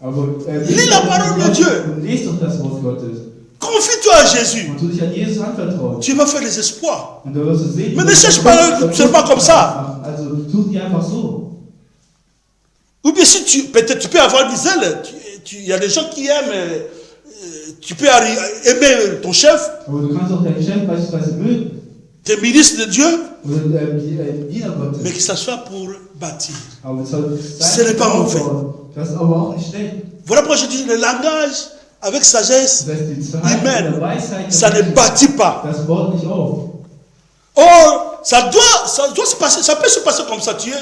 Aber Lis la parole de Dieu. und lest doch das Wort Gottes. Confie-toi à Jésus. Und tu dich an Jesus anvertrauen. Tu vas faire des espoirs. Und da wirst du sehen. Mais ne cherche pas seulement comme ça. Also tu die einfach so. Ou bien si peut-être tu peux avoir des ailes. Il y a des gens qui aiment. Tu peux aimer ton chef, Aber du kannst auch deinen Chef beispielsweise mögen. tes ministres de Dieu, Oder die Diener Gottes. mais que ça soit pour bâtir. Aber es soll Ce n'est pas mauvais. Das ist aber auch nicht schlecht. Voilà pourquoi je dis le langage avec sagesse Das heißt, die Verhalten humaine, der Weisheit ça ne bâtit pas. das baut nicht auf. Or, ça doit se passer, ça peut se passer comme ça. Tu es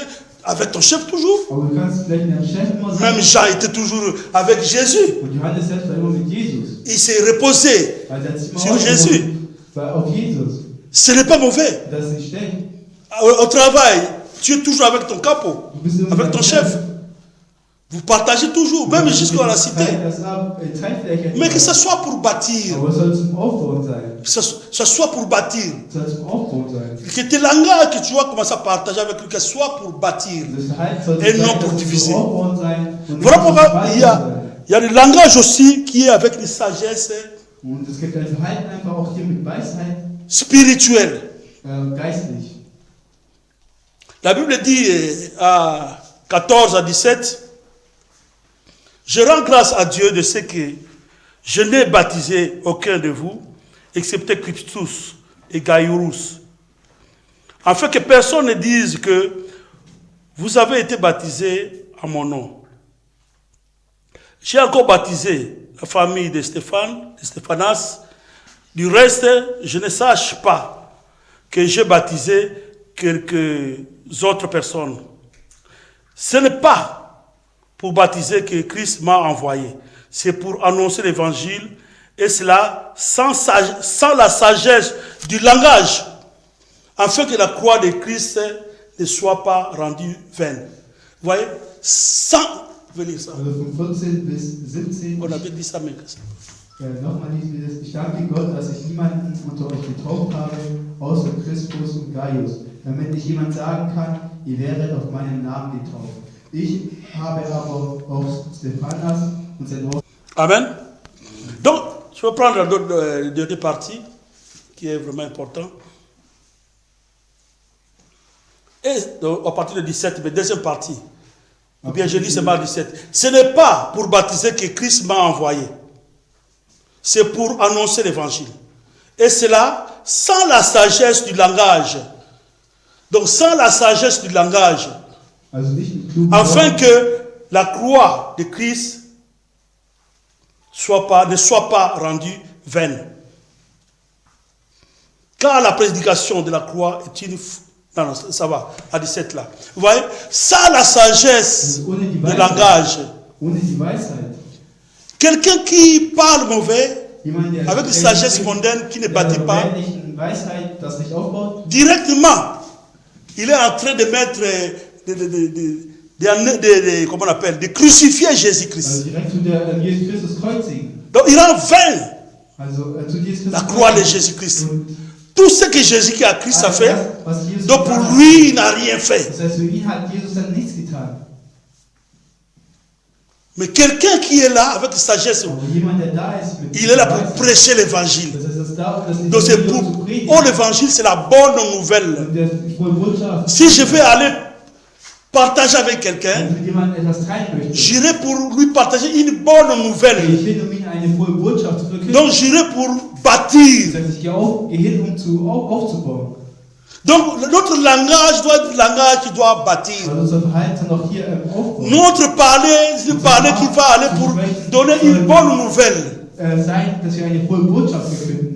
avec ton chef toujours. Aber du kannst vielleicht mit deinem Chef immer Même sein. Jean était toujours avec Jésus. Und Johannes selbst war immer mit Jesus. Il s'est reposé. Also er hat sich immer Sur ausgeruht, Jésus. war auf Jesus. Ce n'est pas mauvais. Das ist nicht schlecht. Au travail, tu es toujours avec ton capot, Du bist immer avec mit ton deinem chef. Vous partagez toujours, même jusqu'à la cité. Das ab, Teilfläche. Mais que ce soit pour bâtir. Aber es soll zum Aufbauen sein. Que ce soit pour bâtir. Es soll zum Aufbauen sein. Que tes langages que tu vas commencer à partager avec lui, que ce soit pour bâtir. Das Verhalten soll Et non sein, pour dass es diviser. zum Aufbauen sein und Voilà nicht zum pourquoi Spalten il y a sein. le langage aussi qui est avec une sagesse Und es gibt ein Verhalten einfach auch hier mit Weisheit, spirituelle. geistlich. La Bible dit à 14 à 17, je rends grâce à Dieu de ce que je n'ai baptisé aucun de vous, excepté Christus et Gaiurus, afin que personne ne dise que vous avez été baptisés à mon nom. J'ai encore baptisé la famille de Stéphane, de Stéphanas. Du reste, je ne sache pas que j'ai baptisé quelques autres personnes. Ce n'est pas pour baptiser que Christ m'a envoyé. C'est pour annoncer l'évangile, et cela sans la sagesse du langage, afin que la croix de Christ ne soit pas rendue vaine. Vous voyez, sans venir ça. Also von 14 bis 17. On avait dit ça, mais Nochmal dieses, ich danke Gott, dass ich niemanden unter euch getauft habe, außer Christus und Gaius, damit nicht jemand sagen kann, ihr wäret auf meinen Namen getauft. Ich habe aber auch Stephanas und sein Wort. Amen. Donc, je vais prendre la deuxième partie, qui est vraiment important. Et donc, à partir de 17, mais deuxième partie. Ou bien je lis seulement 17. Ce n'est pas pour baptiser que Christ m'a envoyé. C'est pour annoncer l'évangile. Et cela sans la sagesse du langage. Donc sans la sagesse du langage. Also nicht mit klugen Afin Worten, que la croix de Christ ne soit pas rendue vaine. Car la prédication de la croix est une... Non, ça va, à 17 là. Vous voyez, sans la sagesse du langage. Ohne die Weisheit. Quelqu'un qui parle mauvais, Jemand, der avec une sagesse mondaine qui ne bâtit pas, Weisheit, das nicht aufbaut, directement, il est en train de mettre, comment on appelle, de crucifier also Jésus-Christ. direkt zu der Jesus Christus kreuzigen. Donc il rend vain Also zu Jesus Christus la croix de Jésus-Christ. Und Tout ce que Jésus-Christ a fait, was Jesus donc pour getan hat, lui, il n'a rien fait. das heißt, für ihn hat Jesus dann nichts getan. Mais quelqu'un qui est là avec sagesse, Aber jemand, der da ist, mit il est là pour Weisheit, prêcher l'évangile. das heißt, das da, das Donc c'est pour... Oh, l'évangile, c'est la bonne nouvelle. Und die frohe Botschaft, Si je vais aller partager avec quelqu'un, wenn mit jemandem etwas teilen möchte, j'irai pour lui partager une bonne nouvelle. ich will um ihm eine frohe Botschaft zu verkünden. Donc j'irai pour bâtir. Das heißt, ich gehe hin, aufzubauen. Donc notre langage doit être le langage qui doit bâtir. Also unser Verhalten noch hier aufbauen. Notre parler, c'est le parler qui va aller pour donner une bonne nouvelle. Sein, dass wir eine frohe Botschaft finden.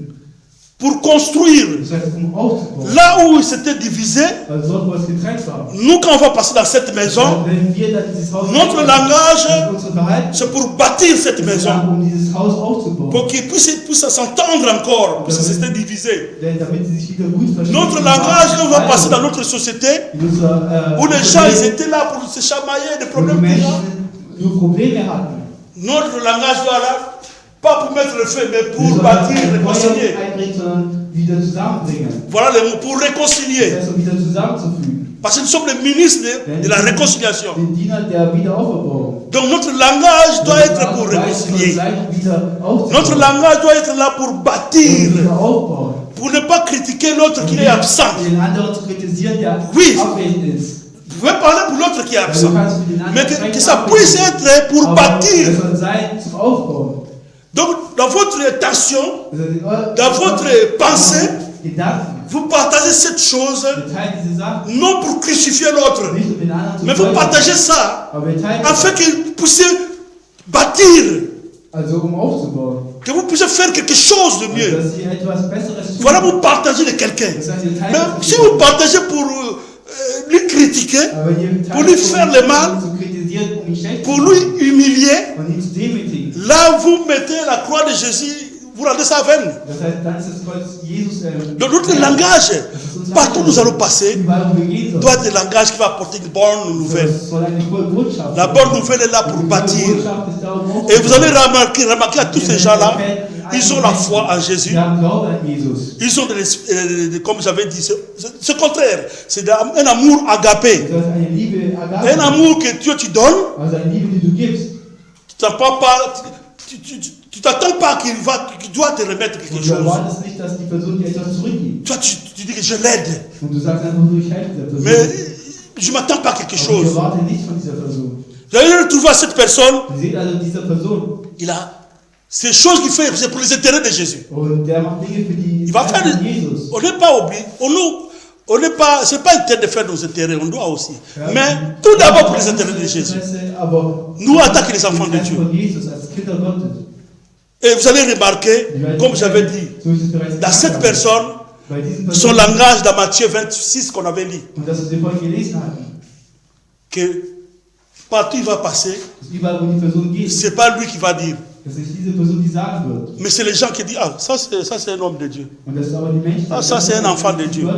Pour construire. Das heißt, aufzubauen. Là où ils s'étaient divisés, Also dort, wo es getrennt war. nous quand on va passer dans cette maison, Wenn wir dann dieses Haus notre langage, unser Verhalten, c'est pour bâtir cette maison. um dieses Haus aufzubauen. Pour qu'ils puissent s'entendre encore, parce que c'était divisé. Damit sie sich wieder gut verstehen. Notre langage, quand on va passer dans notre société, où les gens ils étaient là pour se chamailler, des problèmes qu'il y a. Nur Probleme hatten. Notre langage doit là, pas pour mettre le feu, mais pour bâtir, réconcilier. Voilà le mot, pour réconcilier. Parce que nous sommes les ministres de la réconciliation. Donc notre langage doit être pour réconcilier. Notre langage doit être là pour bâtir. Pour ne pas critiquer l'autre qui est absent. Oui. Vous pouvez parler pour l'autre qui est absent. Mais que ça puisse être pour bâtir. Donc, dans votre intention, dans votre pensée, vous partagez cette chose, non pour crucifier l'autre, mais vous partagez ça, afin qu'il puisse bâtir, que vous puissiez faire quelque chose de mieux. Voilà, vous partagez de quelqu'un. Mais si vous partagez pour lui critiquer, pour lui faire le mal, pour lui humilier, là vous mettez la croix de Jésus, vous rendez sa veine. Dans notre langage, partout où nous allons passer, doit être un langage qui va apporter une bonne nouvelle. La bonne nouvelle est là pour bâtir. Et vous allez remarquer à tous ces gens-là, ils ont la foi en Jésus. Ils ont, comme j'avais dit, c'est le contraire. C'est un amour agapé. Un amour que Dieu te donne. Tu t'attends pas qu'il doit te remettre quelque chose. Toi, tu dis que je l'aide. Mais je ne m'attends pas à quelque chose. Vous allez retrouver à cette personne. Il a ces choses qu'il fait, c'est pour les intérêts de Jésus. Il va faire. On n'est pas oublié. On n'est pas. C'est pas intérêt de faire nos intérêts. On doit aussi. Mais tout d'abord pour les intérêts de Jésus. Nous attaquons les enfants de Dieu. Et vous allez remarquer, comme j'avais dit, dans cette personne, son langage dans Matthieu 26 qu'on avait lu, que partout il va passer, c'est pas lui qui va dire. Mais c'est les gens qui disent, ah, ça c'est un homme de Dieu. Ah, ça c'est un enfant de Dieu.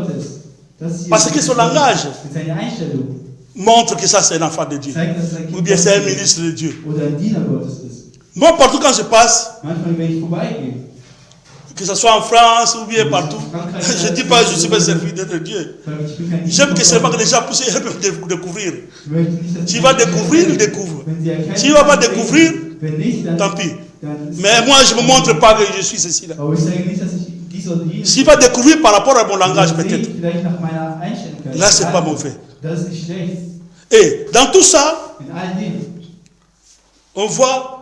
Parce que son langage montre que ça c'est un enfant de Dieu. Ou bien c'est un ministre de Dieu. Moi, partout quand je passe, que ce soit en France ou bien partout, je ne dis pas que je suis un serviteur de Dieu. J'aime que seulement que les gens puissent découvrir. S'il va découvrir, il découvre. S'il ne va pas découvrir, tant pis. Mais moi, je ne me montre pas que je suis ceci là. S'il va découvrir par rapport à mon langage, peut-être. Là, ce n'est pas mauvais. Et dans tout ça, on voit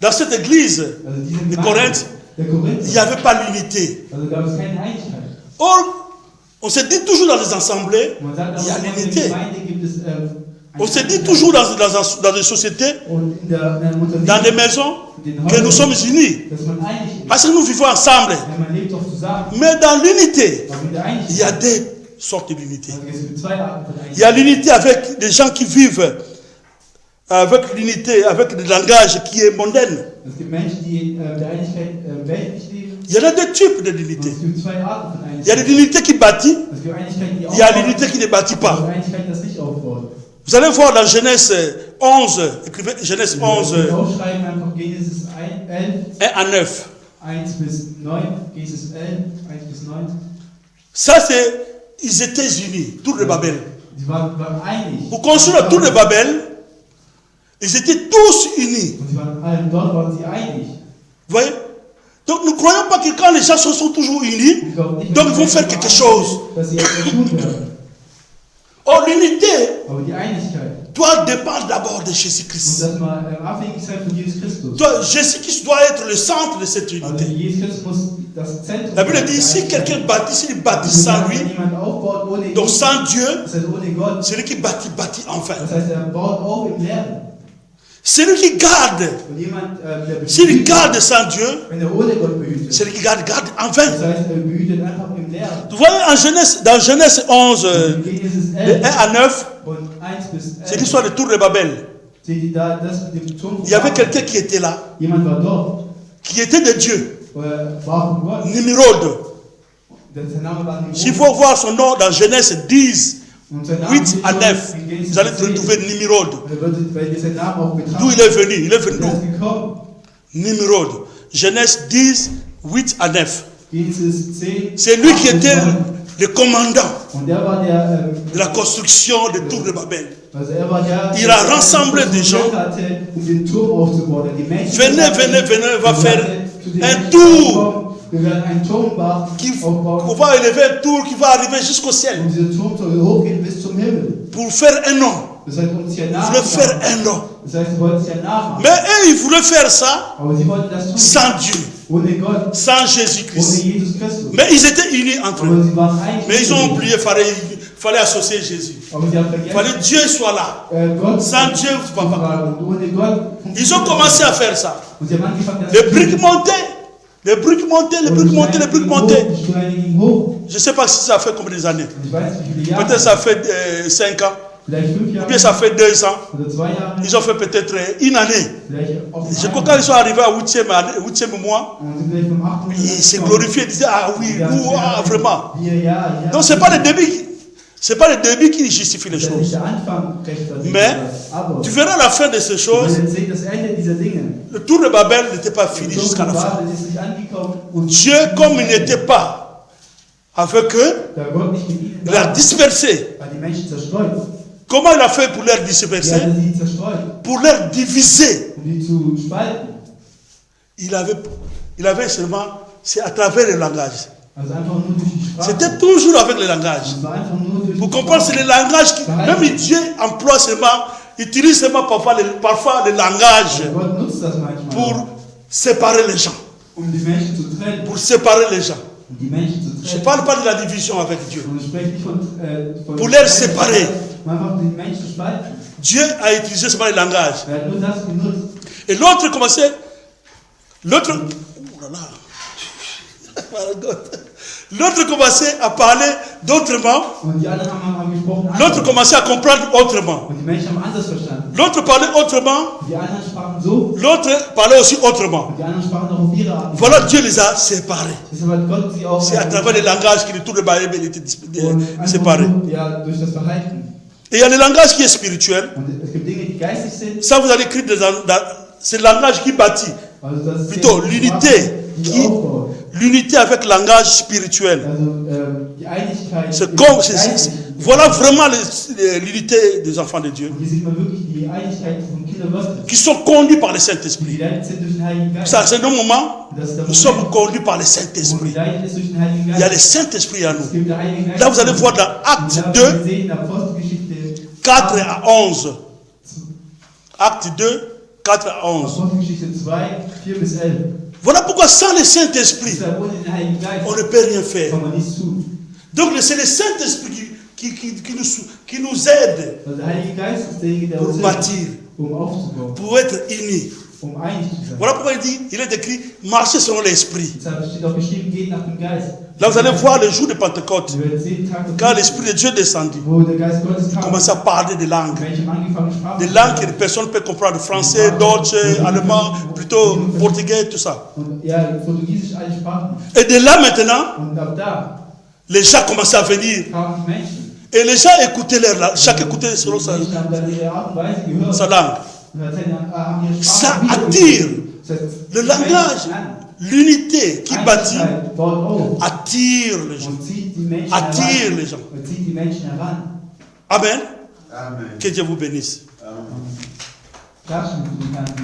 dans cette église de Corinthe, il n'y avait pas l'unité. Or, on se dit toujours dans les assemblées, il y a l'unité. On se dit toujours dans des sociétés, dans des maisons, que nous sommes unis. Parce que nous vivons ensemble. Mais dans l'unité, il y a deux sortes d'unité. Il y a l'unité avec des gens qui vivent avec l'unité, avec le langage qui est mondain. Il y en a deux types de l'unité. Il y a l'unité qui bâtit, il y a l'unité qui ne bâtit pas. Vous allez voir dans Genèse 11, écrivez Genèse 11, 1 à 9. Ça c'est, ils étaient unis, tout le Babel. Pour construire la tour de Babel, ils étaient tous unis. Vous voyez? Donc nous ne croyons pas que quand les gens sont toujours unis, donc ils vont faire quelque chose. Or l'unité Einigkeit. doit dépendre d'abord de Und Jésus-Christ. dass man abhängig sein von Jesus Christus. Jésus-Christ doit être le centre de cette Also unité. Jesus Christus muss das Zentrum La Bible sein. dit, si quelqu'un bâtit, s'il bâtit sans lui, Wenn jemand aufbaut ohne donc ihn, sans Dieu, das heißt ohne Gott, celui qui bâtit, bâtit enfin. das heißt er baut auf im Leeren. Celui qui garde, Und jemand, der s'il behütet, garde sans Dieu, wenn er ohne Gott behütet, celui qui garde, garde en das vain. heißt er behütet einfach im Leeren. Vous voyez, dans Genèse 11, In Genesis de 1 11 à 9, und 1 bis c'est 11, l'histoire de Tour de Babel. seht ihr da, das mit dem Turm von Il y avait Babel. quelqu'un qui était là, Jemand war dort, qui était de Dieu, war von Gott. Nimrod. Sein Name war S'il Nimrod. faut voir son nom dans Genèse 10, Und sein Name 8 steht à schon 9, in Genesis vous allez 10. trouver Nimrod. Weil ihr seinen Namen auch betrachtet. D'où il est venu? Il est venu Der d'où? ist gekommen. Nimrod. Genèse 10, 8 à 9. Genesis 10. C'est lui qui 8 bis était 9. le commandant Und der war der, de la construction de Tour de Babel. also er war der, Il a rassemblé des gens. hatte, den Turm aufzubauen. Die Menschen Venez, on va faire zu den un Menschen tour kommen. Wir werden einen Turm aufbauen. On va élever un tour qui va arriver jusqu'au ciel Und dieser Turm soll hochgehen bis zum Himmel. pour faire un nom. Das heißt, um sich ja Ils voulaient faire nachmachen. un nom. Das heißt, sie wollten sich ja nachmachen. Mais eux, ils voulaient faire ça Aber sie wollten das tun. sans Dieu, Ohne Gott. sans Ohne Jésus-Christ. Jesus Christus. Mais ils étaient unis entre Aber eux. sie waren eigentlich. Mais ils ont oublié, il fallait associer Jésus. Aber sie haben Il fallait vergessen. que Dieu soit là. Gott. Sans Dieu, tu ne vas pas. Und ohne Gott. Ils ont commencé à faire ça. Und sie haben angefangen, das Les zu briques tun. montaient. Les briques montaient, les briques montaient, les briques montaient. Die Steine gingen hoch. Je ne sais pas si ça fait combien d'années. Und ich weiß nicht, wie viele Jahre. Peut-être ça fait 5 ans. Vielleicht 5 Ou Jahre. bien ça fait 2 ans. Oder 2 Jahre. Ils ont fait peut-être une année. Vielleicht auch Je crois que quand ils sont arrivés à 8e mois, Und sind vielleicht vom 8. ils se glorifiaient, ils disaient, ah oui, nous, ah, vraiment. Ja. Donc ce n'est pas le début. C'est pas le début qui justifie les Das ist nicht choses. der Anfang rechtfertigt. Mais Aber tu verras la fin de ces wir choses. werden sehen, das Ende dieser Dinge. Le tour de Babel n'était pas fini Der Turm jusqu'à von la fin. Babel ist nicht angekommen und Dieu, comme il n'était pas avec eux, da Gott nicht mit ihnen il a war, dispersé. war die Menschen zerstreut. Comment il a fait pour les Wie disperser? hat er sie zerstreut? Pour les diviser. Um die zu spalten. Il avait seulement, c'est à travers le langage. Also einfach nur durch die Sprache. C'était toujours avec le langage. Es war einfach nur durch Vous die comprenez, c'est Sprache. le langage qui, même Dieu emploie seulement, utilise seulement parfois le langage Und Gott nutzt das manchmal, pour séparer les gens. die Menschen zu trennen. Pour séparer les gens. Um die Menschen zu Je trennen. ne parle pas de la division avec Dieu. Und ich spreche nicht von Pour les séparer. um einfach die Menschen zu spalten. Dieu a utilisé seulement le langage. Er hat nur das genutzt. Et l'autre commençait, oh là là, l'autre commençait à parler d'autrement, Und die anderen haben gesprochen l'autre anders. commençait à comprendre autrement. Und die Menschen haben anders verstanden. L'autre parlait autrement, Und die anderen sprachen so. l'autre parlait aussi autrement. Und die anderen sprachen auch auf ihre Art. Voilà, Dieu les a séparés. Deshalb hat Gott sie auch C'est à travers les langages que le tour de Babel était und einfach séparé. nur, ja, durch das Verhalten. Et il y a le langage qui est spirituel. Und es gibt Dinge, die geistig sind. Ça, vous allez écrire c'est le langage qui bâtit. Also das ist Plutôt die l'unité, Sprache, die aufbaut. l'unité avec le langage spirituel. Also die Einigkeit. C'est ist comme, geistig. voilà vraiment l'unité des enfants de Dieu, Und hier sieht man wirklich die Einigkeit von Kindern Gottes. qui sont conduits par le Die Saint-Esprit. geleitet sind durch den Heiligen Geist. Ça, c'est un moment, Das ist der nous sommes Moment, conduits par le wo Saint-Esprit. geleitet ist durch den Heiligen Il y a le Geist. Saint-Esprit en Es nous. gibt den Heiligen Geist. Là, vous allez voir dans Und Acte da 2, wir sehen in der Apostelgeschichte 4 à 11. Acte 2, 4 à 11. Apostelgeschichte 2, 4 bis 11. Voilà pourquoi sans le Saint-Esprit, Deshalb ohne den Heiligen Geist on ne peut rien faire. kann man nichts tun. Donc c'est le Saint-Esprit qui nous aide Also der Heilige Geist ist derjenige, der pour uns bâtir, hilft, aufzubauen, pour être unis. einig zu sein. Voilà pourquoi il est écrit, marchez selon l'Esprit. Deshalb steht auch geschrieben, geht nach dem Geist. Là, vous allez voir le jour de Pentecôte, Wir werden sehen, Tag und quand Nacht, l'Esprit de Dieu descendit, wo der Geist Gottes il kam, commençait à parler des langues. Menschen haben angefangen, Sprachen Des zu langues que sprechen. les personnes peuvent comprendre, français, deutsch, allemand, plutôt portugais, tout ça. Und ja, Portugiesisch, alle Sprachen. Et de là maintenant, Und ab da les gens commençaient à venir. kamen die Menschen. Et les gens écoutaient leur langue, chacun écoutait selon Die Menschen haben dann ihre Art und Weise gehört. sa langue. Und haben ihre Ça Sprache attire. Das heißt, Le die langage, Menschen an. l'unité qui bâtit, Einigkeit baut auf attire les gens. und zieht die Menschen Attire heran. les gens. Und zieht die Menschen heran. Amen. Amen. Que Dieu vous bénisse. Amen. Klatschen für die ganzen